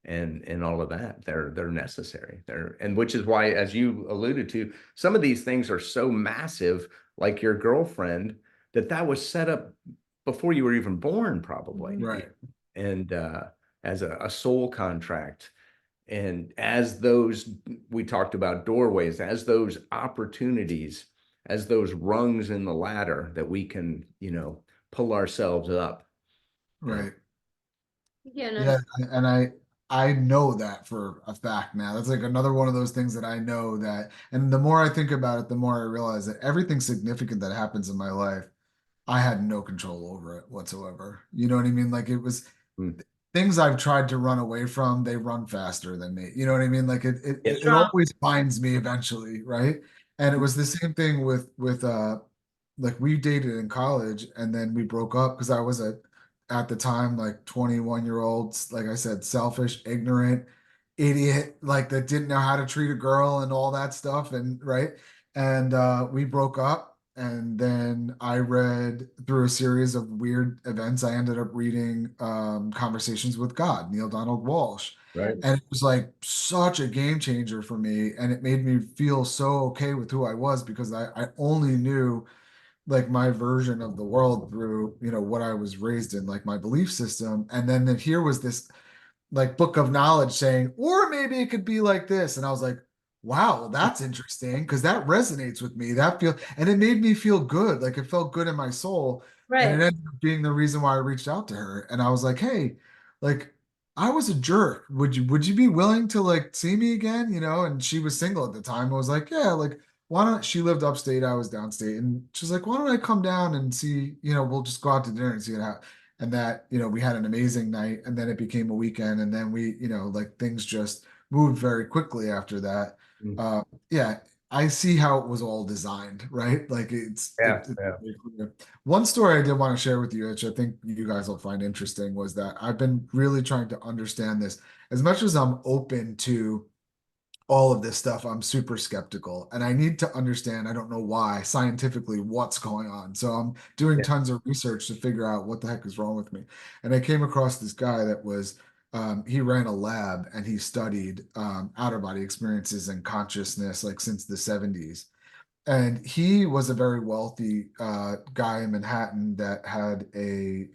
and all of that. They're necessary. And which is why, as you alluded to, some of these things are so massive, like your girlfriend, that was set up before you were even born, probably. right, And as a soul contract. And as those, we talked about doorways, as those opportunities, as those rungs in the ladder that we can, pull ourselves up. And right. Yeah, no, Yeah, and I know that for a fact now. That's like another one of those things that I know that, and the more I think about it, the more I realize that everything significant that happens in my life, I had no control over it whatsoever. You know what I mean? Like it was Mm. things I've tried to run away from, they run faster than me. You know what I mean? Like Yeah. it strong. always finds me eventually, right? And it was the same thing with like we dated in college and then we broke up because I was at the time like 21-year-old, like I said, selfish, ignorant, idiot, like that didn't know how to treat a girl and all that stuff. And right. And we broke up. And then I read through a series of weird events. I ended up reading Conversations with God, Neil Donald Walsh. Right. And it was like such a game changer for me. And it made me feel so okay with who I was because I only knew like my version of the world through, what I was raised in, like my belief system. And then here was this like book of knowledge saying, or maybe it could be like this. And I was like, wow, well, that's interesting because that resonates with me. And it made me feel good. Like it felt good in my soul. And it Right. ended up being the reason why I reached out to her. And I was like, hey, like I was a jerk. Would you be willing to like see me again? And she was single at the time. I was like, yeah, like why don't she lived upstate, I was downstate. And she's like, why don't I come down and see, we'll just go out to dinner and see and that we had an amazing night and then it became a weekend and then we like things just moved very quickly after that. Mm. uh yeah, I see how it was all designed, right? Like Yeah. Yeah. very clear. One story I did want to share with you, which I think you guys will find interesting, was that I've been really trying to understand this. As much as I'm open to all of this stuff, I'm super skeptical and I need to understand, I don't know why, scientifically what's going on. So I'm doing Yeah. tons of research to figure out what the heck is wrong with me. And I came across this guy that was, he ran a lab and he studied outer body experiences and consciousness like since the 70s. And he was a very wealthy guy in Manhattan that had I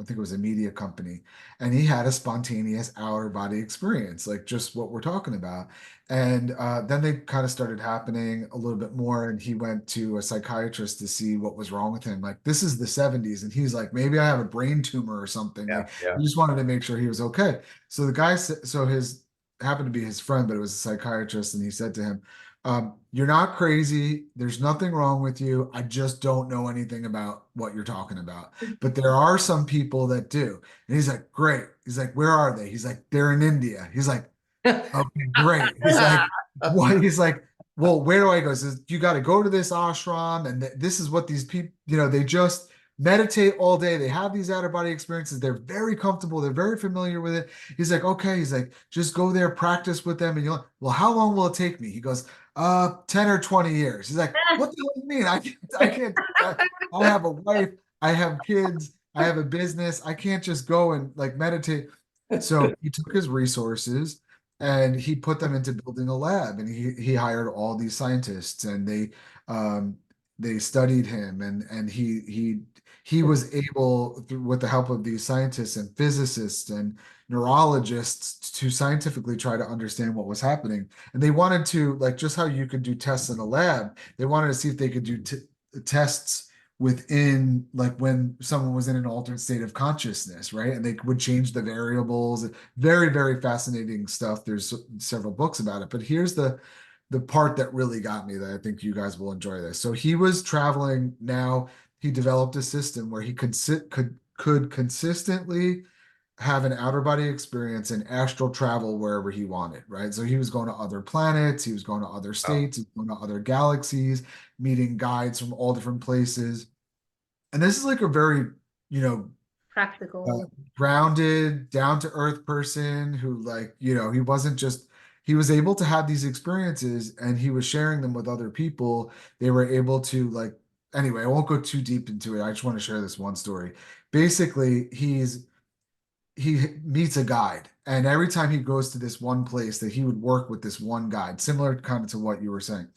think it was a media company, and he had a spontaneous outer body experience, like just what we're talking about. And then they kind of started happening a little bit more, and he went to a psychiatrist to see what was wrong with him. Like this is the 70s, and he's like, maybe I have a brain tumor or something. Yeah. Like Yeah. he just wanted to make sure he was okay. So the guy, so his happened to be his friend, but it was a psychiatrist, and he said to him, you're not crazy. There's nothing wrong with you. I just don't know anything about what you're talking about. But there are some people that do. And he's like, great. He's like, where are they? He's like, they're in India. He's like, okay, great. He's like, what? He's like, well, where do I go? He says, you got to go to this ashram, and this is what these people, they just meditate all day. They have these out of body experiences. They're very comfortable. They're very familiar with it. He's like, okay. He's like, just go there, practice with them, and you'll. Well, how long will it take me? He goes, 10 or 20 years. He's like, what the hell do you mean? I can't do that. I have a wife. I have kids. I have a business. I can't just go and like meditate. So he took his resources and he put them into building a lab, and he hired all these scientists, and they studied him, and he was able with the help of these scientists and physicists and neurologists to scientifically try to understand what was happening. And they wanted to, like, just how you could do tests in a lab, they wanted to see if they could do tests within, like, when someone was in an altered state of consciousness, right? And they would change the variables. Very, very fascinating stuff. There's several books about it, but here's the part that really got me, that I think you guys will enjoy this. So he was traveling. Now he developed a system where he could consistently have an outer body experience and astral travel wherever he wanted, right? So he was going to other planets, he was going to other Oh, states, he was going to other galaxies, meeting guides from all different places. And this is like a very, you know, uh, Practical. grounded, down to earth person who, like, he wasn't just, he was able to have these experiences and he was sharing them with other people. They were able to, like, anyway, I won't go too deep into it. I just want to share this one story. Basically, he meets a guide, and every time he goes to this one place, that he would work with this one guide, similar kind of to what you were saying.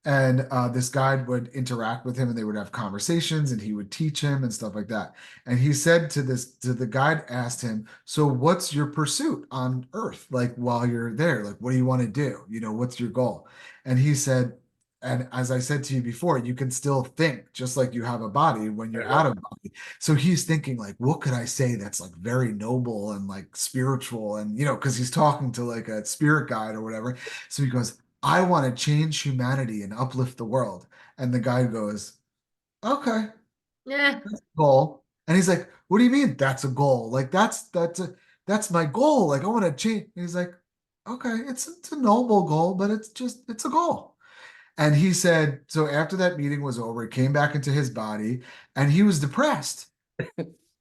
And this guide would interact with him, and they would have conversations, and he would teach him and stuff like that. And he said to the guide, asked him, so what's your pursuit on earth, like while you're there? Like, what do you want to do? What's your goal? And he said, And as I said to you before, you can still think just like you have a body when you're Right. out of body. So he's thinking like, what could I say that's like very noble and like spiritual? And, because he's talking to like a spirit guide or whatever. So he goes, I want to change humanity and uplift the world. And the guy goes, okay, Yeah. that's a goal. And he's like, what do you mean that's a goal? Like that's my goal. Like I want to change. And he's like, okay, it's a noble goal, but it's a goal. And he said, so after that meeting was over, he came back into his body and he was depressed.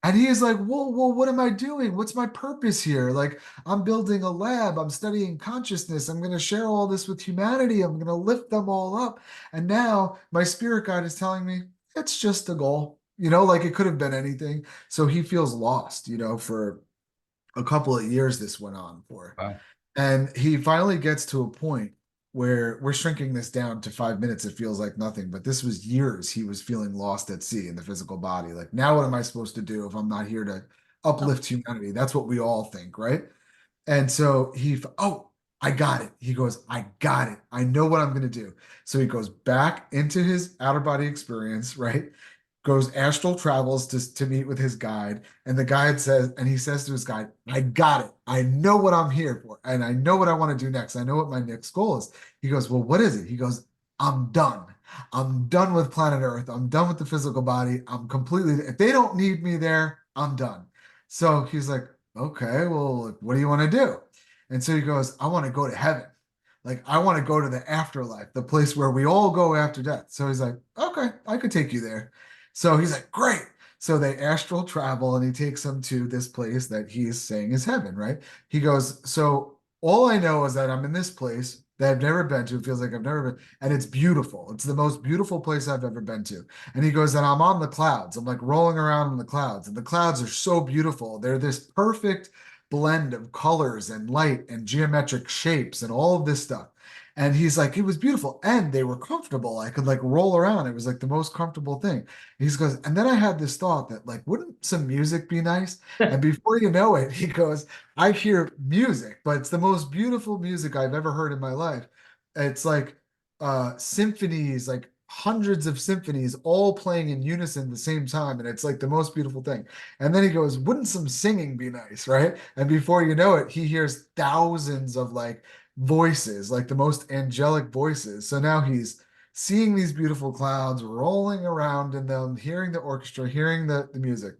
And he is like, whoa, what am I doing? What's my purpose here? Like, I'm building a lab, I'm studying consciousness, I'm going to share all this with humanity, I'm going to lift them all up. And now my spirit guide is telling me it's just a goal, like it could have been anything. So he feels lost, for a couple of years this went on for. Wow. And he finally gets to a point where we're shrinking this down to 5 minutes. It feels like nothing, but this was years he was feeling lost at sea in the physical body. Like, now what am I supposed to do if I'm not here to Oh, uplift humanity? That's what we all think, right? And so oh, I got it. He goes, I got it. I know what I'm going to do. So he goes back into his outer body experience, right? Goes astral travels to meet with his guide. And the guide says, and he says to his guide, I got it. I know what I'm here for. And I know what I want to do next. I know what my next goal is. He goes, well, what is it? He goes, I'm done. I'm done with planet Earth. I'm done with the physical body. If they don't need me there, I'm done. So he's like, okay, well, what do you want to do? And so he goes, I want to go to heaven. Like, I want to go to the afterlife, the place where we all go after death. So he's like, okay, I could take you there. So he's like, great. So they astral travel and he takes them to this place that he's saying is heaven, right? He goes, so all I know is that I'm in this place that I've never been to. It feels like I've never been, and it's beautiful. It's the most beautiful place I've ever been to. And he goes, and I'm on the clouds. I'm like rolling around in the clouds, and the clouds are so beautiful. They're this perfect blend of colors and light and geometric shapes and all of this stuff. And he's like, it was beautiful. And they were comfortable. I could like roll around. It was like the most comfortable thing. He goes, and then I had this thought that like, wouldn't some music be nice? And before you know it, he goes, I hear music, but it's the most beautiful music I've ever heard in my life. It's like symphonies, like hundreds of symphonies all playing in unison at the same time. And it's like the most beautiful thing. And then he goes, wouldn't some singing be nice, right? And before you know it, he hears thousands of like voices, like the most angelic voices. So now he's seeing these beautiful clouds rolling around in them, hearing the orchestra, hearing the music.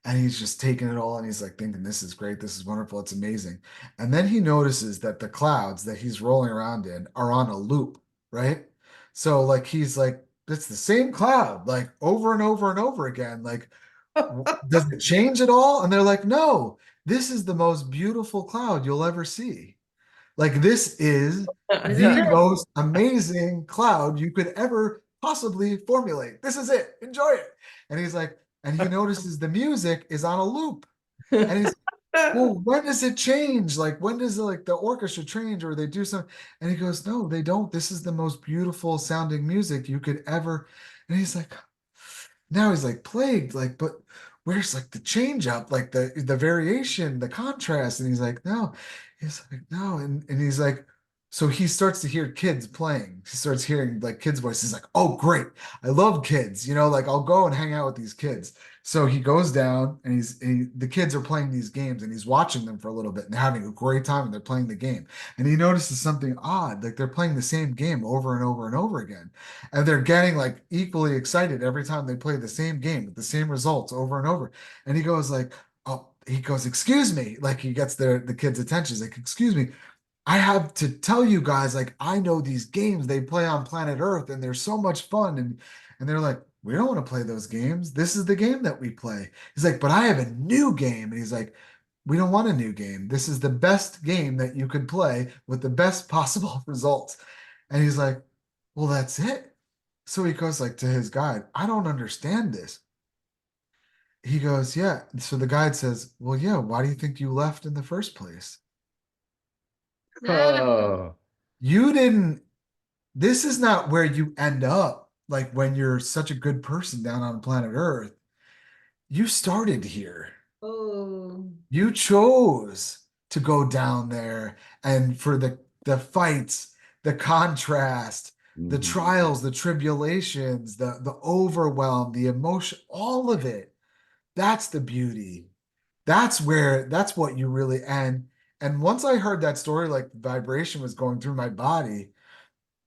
And he's just taking it all and he's like thinking, this is great, this is wonderful, it's amazing. And then he notices that the clouds that he's rolling around in are on a loop, right? So like he's like, it's the same cloud, like over and over and over again. Like, does it change at all? And they're like, no, this is the most beautiful cloud you'll ever see. Like, this is this is the it. most amazing cloud you could ever possibly formulate. This is it. Enjoy it. And he's like, and he notices the music is on a loop. And he's, well, when does it change? Like, when does like the orchestra change or they do something? And he goes, no, they don't. This is the most beautiful sounding music you could ever. And he's like, now he's like plagued, like, but where's like the change up, like the variation, the contrast? And he's like, no, he's like, no, and he's like, so he starts to hear kids playing. He starts hearing like kids' voices. He's like, oh, great. I love kids, like I'll go and hang out with these kids. So he goes down and the kids are playing these games and he's watching them for a little bit and having a great time and they're playing the game. And he notices something odd, like they're playing the same game over and over and over again. And they're getting like equally excited every time they play the same game with the same results over and over. And he goes like, oh, he goes, excuse me. Like he gets the kid's attention. He's like, excuse me. I have to tell you guys, like, I know these games they play on planet Earth and they're so much fun. And they're like, we don't want to play those games. This is the game that we play. He's like, but I have a new game. And he's like, we don't want a new game. This is the best game that you could play with the best possible results. And he's like, well, that's it. So he goes like to his guide, I don't understand this. He goes, yeah. So the guide says, well, yeah, why do you think you left in the first place? Ah, Oh, You didn't, this is not where you end up. Like when you're such a good person down on planet Earth, you started here. oh, You chose to go down there and for the fights, the contrast, The Mhm. trials, the tribulations, the overwhelm, the emotion, all of it. That's the beauty. That's what you really and once I heard that story, like the vibration was going through my body,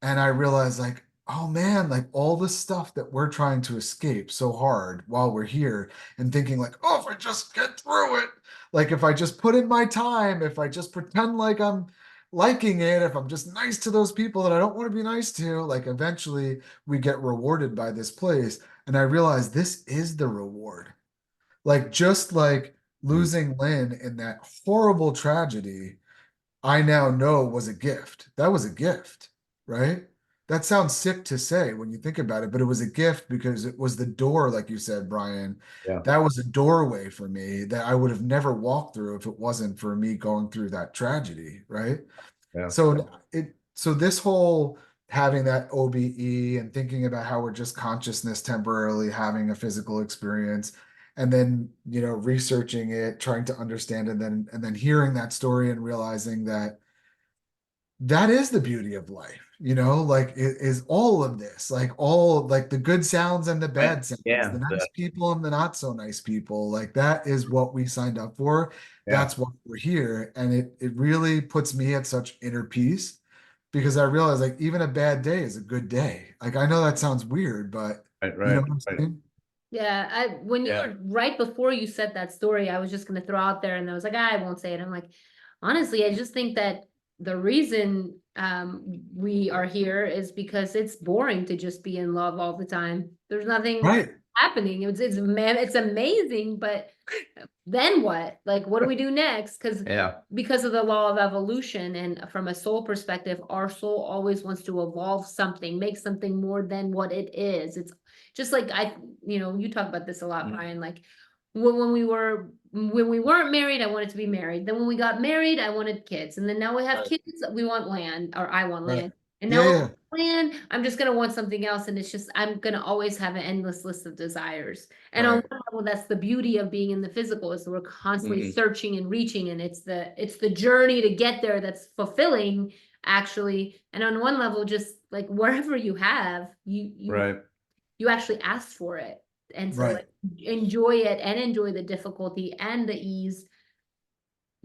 and I realized like, oh man, like all the stuff that we're trying to escape so hard while we're here and thinking like, oh, if I just get through it, like if I just put in my time, if I just pretend like I'm liking it, if I'm just nice to those people that I don't want to be nice to, like eventually we get rewarded by this place. And I realized this is the reward. Like just like Mhm. losing Lynn in that horrible tragedy, I now know was a gift. That was a gift, right? That sounds sick to say when you think about it, but it was a gift because it was the door, like you said, Brian. Yeah. That was a doorway for me that I would have never walked through if it wasn't for me going through that tragedy, right? Yeah. So this whole having that OBE and thinking about how we're just consciousness temporarily having a physical experience and then researching it, trying to understand it, and then hearing that story and realizing that that is the beauty of life, like it is all of this, like all like the good sounds and the Right. bad sounds, the Yeah. nice people and the not so nice people. Like that is what we signed up for. Yeah. That's why we're here. And it really puts me at such inner peace because I realize like even a bad day is a good day. Like I know that sounds weird, but Right. you know Right. what I'm Right. saying? Yeah, when you Yeah. were right before you said that story, I was just gonna throw out there and I was like, I won't say it. I'm like, honestly, I just think that the reason we are here is because it's boring to just be in love all the time. There's nothing Right. happening. It's amazing, but then what? Like, what do we do next? Yeah. Because of the law of evolution and from a soul perspective, our soul always wants to evolve something, make something more than what it is. It's just like you talk about this a lot, Mhm. Brian. Like when we weren't married, I wanted to be married. Then when we got married, I wanted kids. And then now we have Right. kids, we want land, or I want Right. land. And Yeah, now yeah. land, I'm just gonna want something else. And it's just I'm gonna always have an endless list of desires. And on Right. one level, that's the beauty of being in the physical, is that we're constantly Mhm. searching and reaching, and it's the journey to get there that's fulfilling, actually. And on one level, just like wherever you have, Right. you actually ask for it. And so Right. like enjoy it and enjoy the difficulty and the ease.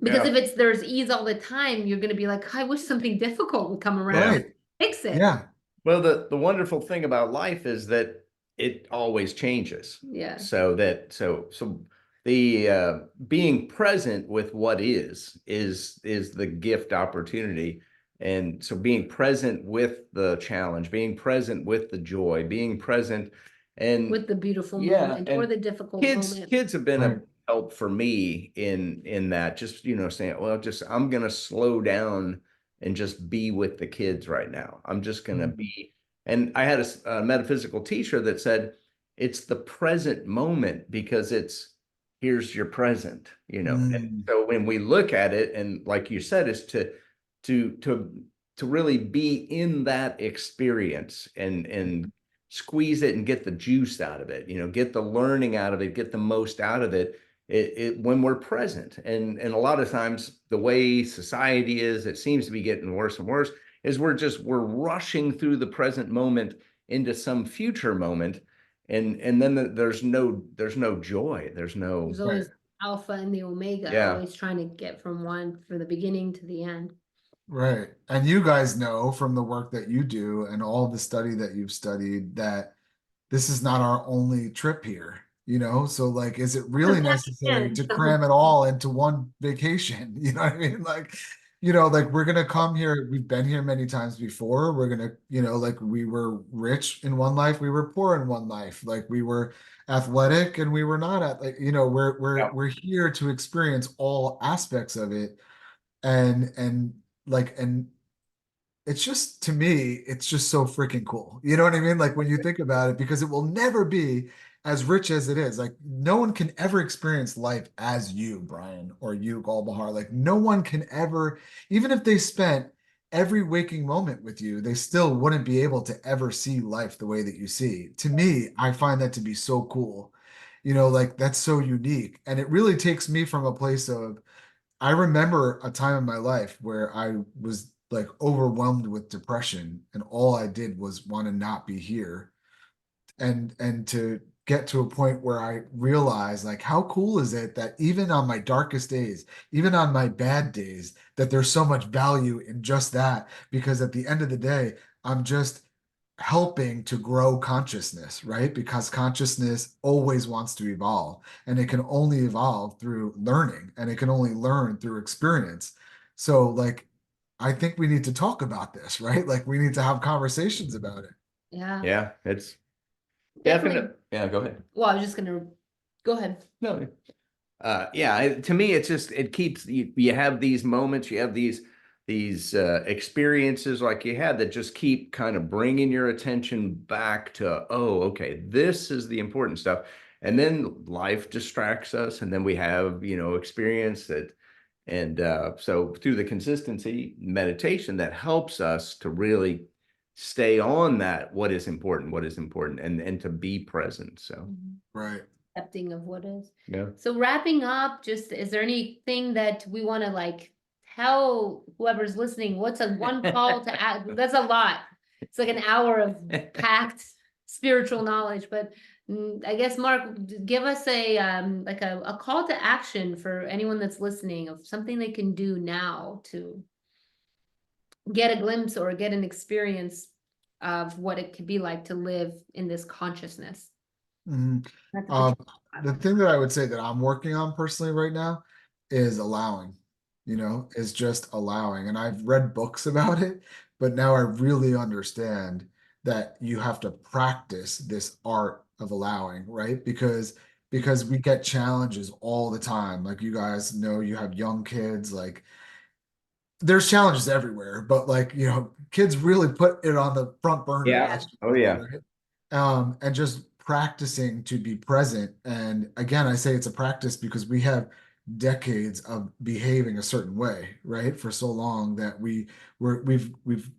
Because Yeah. if there's ease all the time, you're gonna be like, I wish something difficult would come around Yeah. and Right. fix it. Yeah. Well, the wonderful thing about life is that it always changes. Yeah. So the being present with what is the gift opportunity. And so being present with the challenge, being present with the joy, being present and With the beautiful yeah, moment or and the difficult kids moment. kids have been Right. a help for me in that, just saying, well, just I'm gonna slow down and just be with the kids right now. I'm just gonna Mhm. be. And I had a metaphysical teacher that said it's the present moment because it's here's your present, And Mm. so when we look at it, and like you said, is to to to really be in that experience and squeeze it and get the juice out of it, get the learning out of it, get the most out of it, when we're present. And a lot of times the way society is, it seems to be getting worse and worse, is we're rushing through the present moment into some future moment. And then there's no joy. There's no, There's Right. always alpha and the omega, yeah, always trying to get from one for the beginning to the end. Right. And you guys know from the work that you do and all the study that you've studied that this is not our only trip here, So like, is it really necessary And to cram it all into one vacation? You know what I mean? Like we're gonna come here. We've been here many times before. We're gonna, like we were rich in one life, we were poor in one life. Like we were athletic and we were not at like, we're yeah, we're we're here to experience all aspects of it and like and it's just to me it's just so freaking cool, you know what I mean, like when you think about it, because it will never be as rich as it is. Like no one can ever experience life as you, Brian, or you, Galbahar. Like no one can ever, even if they spent every waking moment with you, they still wouldn't be able to ever see life the way that you see. To me, I find that to be so cool, like that's so unique, and it really takes me from a place of I remember a time in my life where I was like overwhelmed with depression, and all I did was want to not be here. And to get to a point where I realize, like, how cool is it that even on my darkest days, even on my bad days, that there's so much value in just that, because at the end of the day, I'm just helping to grow consciousness, right? Because consciousness always wants to evolve, and it can only evolve through learning, and it can only learn through experience. So, like, I think we need to talk about this, right? Like, we need to have conversations about it. Yeah, Yeah, it's definitely. definite. Yeah, go ahead. Well, I was just gonna go ahead. No, to me, it's just, it keeps you have these moments, you have these experiences like you had that just keep kind of bringing your attention back to, oh, okay, this is the important stuff. And then life distracts us, and then we have, experience that, and so through the consistency meditation, that helps us to really stay on that, what is important, and to be present. So Right. Accepting of what is. yeah. So wrapping up, just is there anything that we want to like tell whoever's listening? What's a one call to act? That's a lot. It's like an hour of packed spiritual knowledge, but I guess Mark, give us a like a call to action for anyone that's listening of something they can do now to get a glimpse or get an experience of what it could be like to live in this consciousness. Mhm. Not to put Um, you the thing that I would say that I'm working on personally right now is allowing, is just allowing. And I've read books about it, but now I really understand that you have to practice this art of allowing, right? Because we get challenges all the time. Like, you guys know, you have young kids, like, there's challenges everywhere, but, like, kids really put it on the front burner. Yeah. Let's just Oh say, yeah. right? And just practicing to be present. And again, I say it's a practice because we have decades of behaving a certain way, right? For so long that we've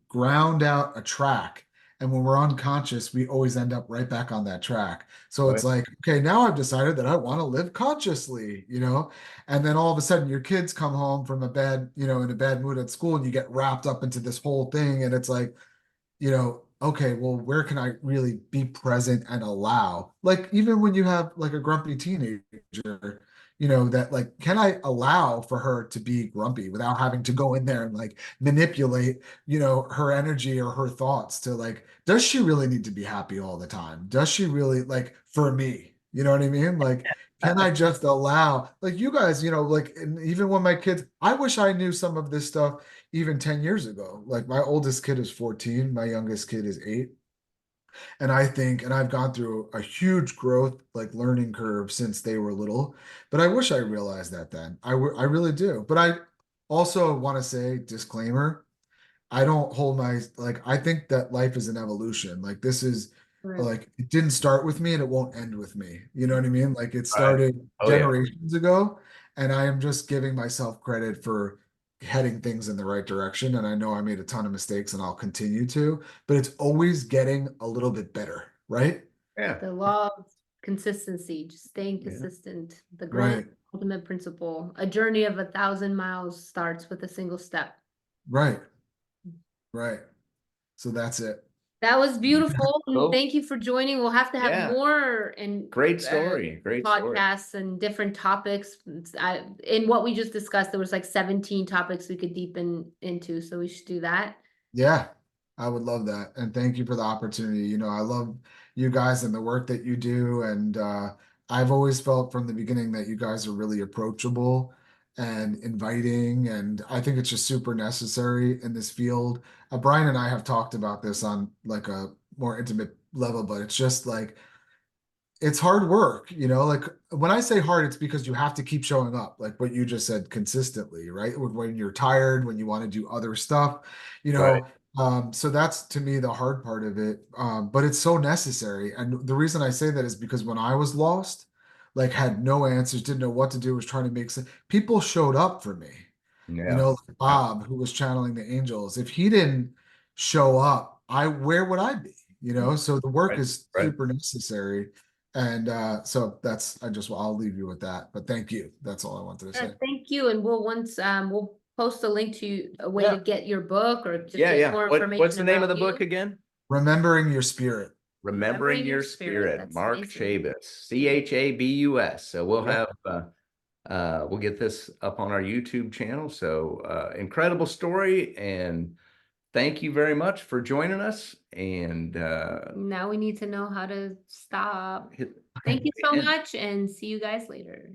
ground out a track. And when we're unconscious, we always end up right back on that track. So Oh, it's like, okay, now I've decided that I want to live consciously. And then all of a sudden your kids come home from in a bad mood at school, and you get wrapped up into this whole thing. And it's like, okay, well, where can I really be present and allow? Like, even when you have like a grumpy teenager, that, like, can I allow for her to be grumpy without having to go in there and, like, manipulate, her energy or her thoughts to, like, does she really need to be happy all the time? Does she really, like, for me? You know what I mean? Like, can I just allow, like, you guys, like, and even when my kids, I wish I knew some of this stuff even 10 years ago. Like, my oldest kid is 14, my youngest kid is 8. And I've gone through a huge growth, like, learning curve since they were little. But I wish I realized that then. I really do. But I also want to say, disclaimer, I don't hold my, like, I think that life is an evolution. Like, this is, Right. like, it didn't start with me and it won't end with me. You know what I mean? Like, it right. started Oh yeah. generations ago, and I am just giving myself credit for heading things in the right direction. And I know I made a ton of mistakes, and I'll continue to, but it's always getting a little bit better, right? Yeah. The law of consistency, just staying Yeah. consistent. The grand Right, ultimate principle. A journey of 1,000 miles starts with a single step. right, right. So that's it. That was beautiful. And Cool. thank you for joining. We'll have to have Yeah. more and Great story. Great story. podcasts and different topics. In what we just discussed, there was like 17 topics we could deepen into, so we should do that. Yeah, I would love that. And thank you for the opportunity. I love you guys and the work that you do. And I've always felt from the beginning that you guys are really approachable and inviting. And I think it's just super necessary in this field. Brian and I have talked about this on, like, a more intimate level, but it's just like, it's hard work, like, when I say hard, it's because you have to keep showing up, like what you just said, consistently, right? When you're tired, when you want to do other stuff, you Right. know. So that's, to me, the hard part of it. But it's so necessary. And the reason I say that is because when I was lost, like, had no answers, didn't know what to do, was trying to make sense, people showed up for me. Yeah. Like Bob, who was channeling the angels. If he didn't show up, where would I be? So the work Right. is Right. super necessary. And so I'll leave you with that. But thank you. That's all I wanted to say. Thank you. And we'll post a link to a way Yeah. to get your book or just Yeah, get yeah. more What's information the name of about the book you? again? Remembering Your Spirit. Remembering Your Spirit, That's Mark amazing. Chabus, Chabus. So we'll Yep. have we'll get this up on our YouTube channel. So incredible story, and thank you very much for joining us. And Now we need to know how to stop. hit Thank you the so end. much and see you guys later.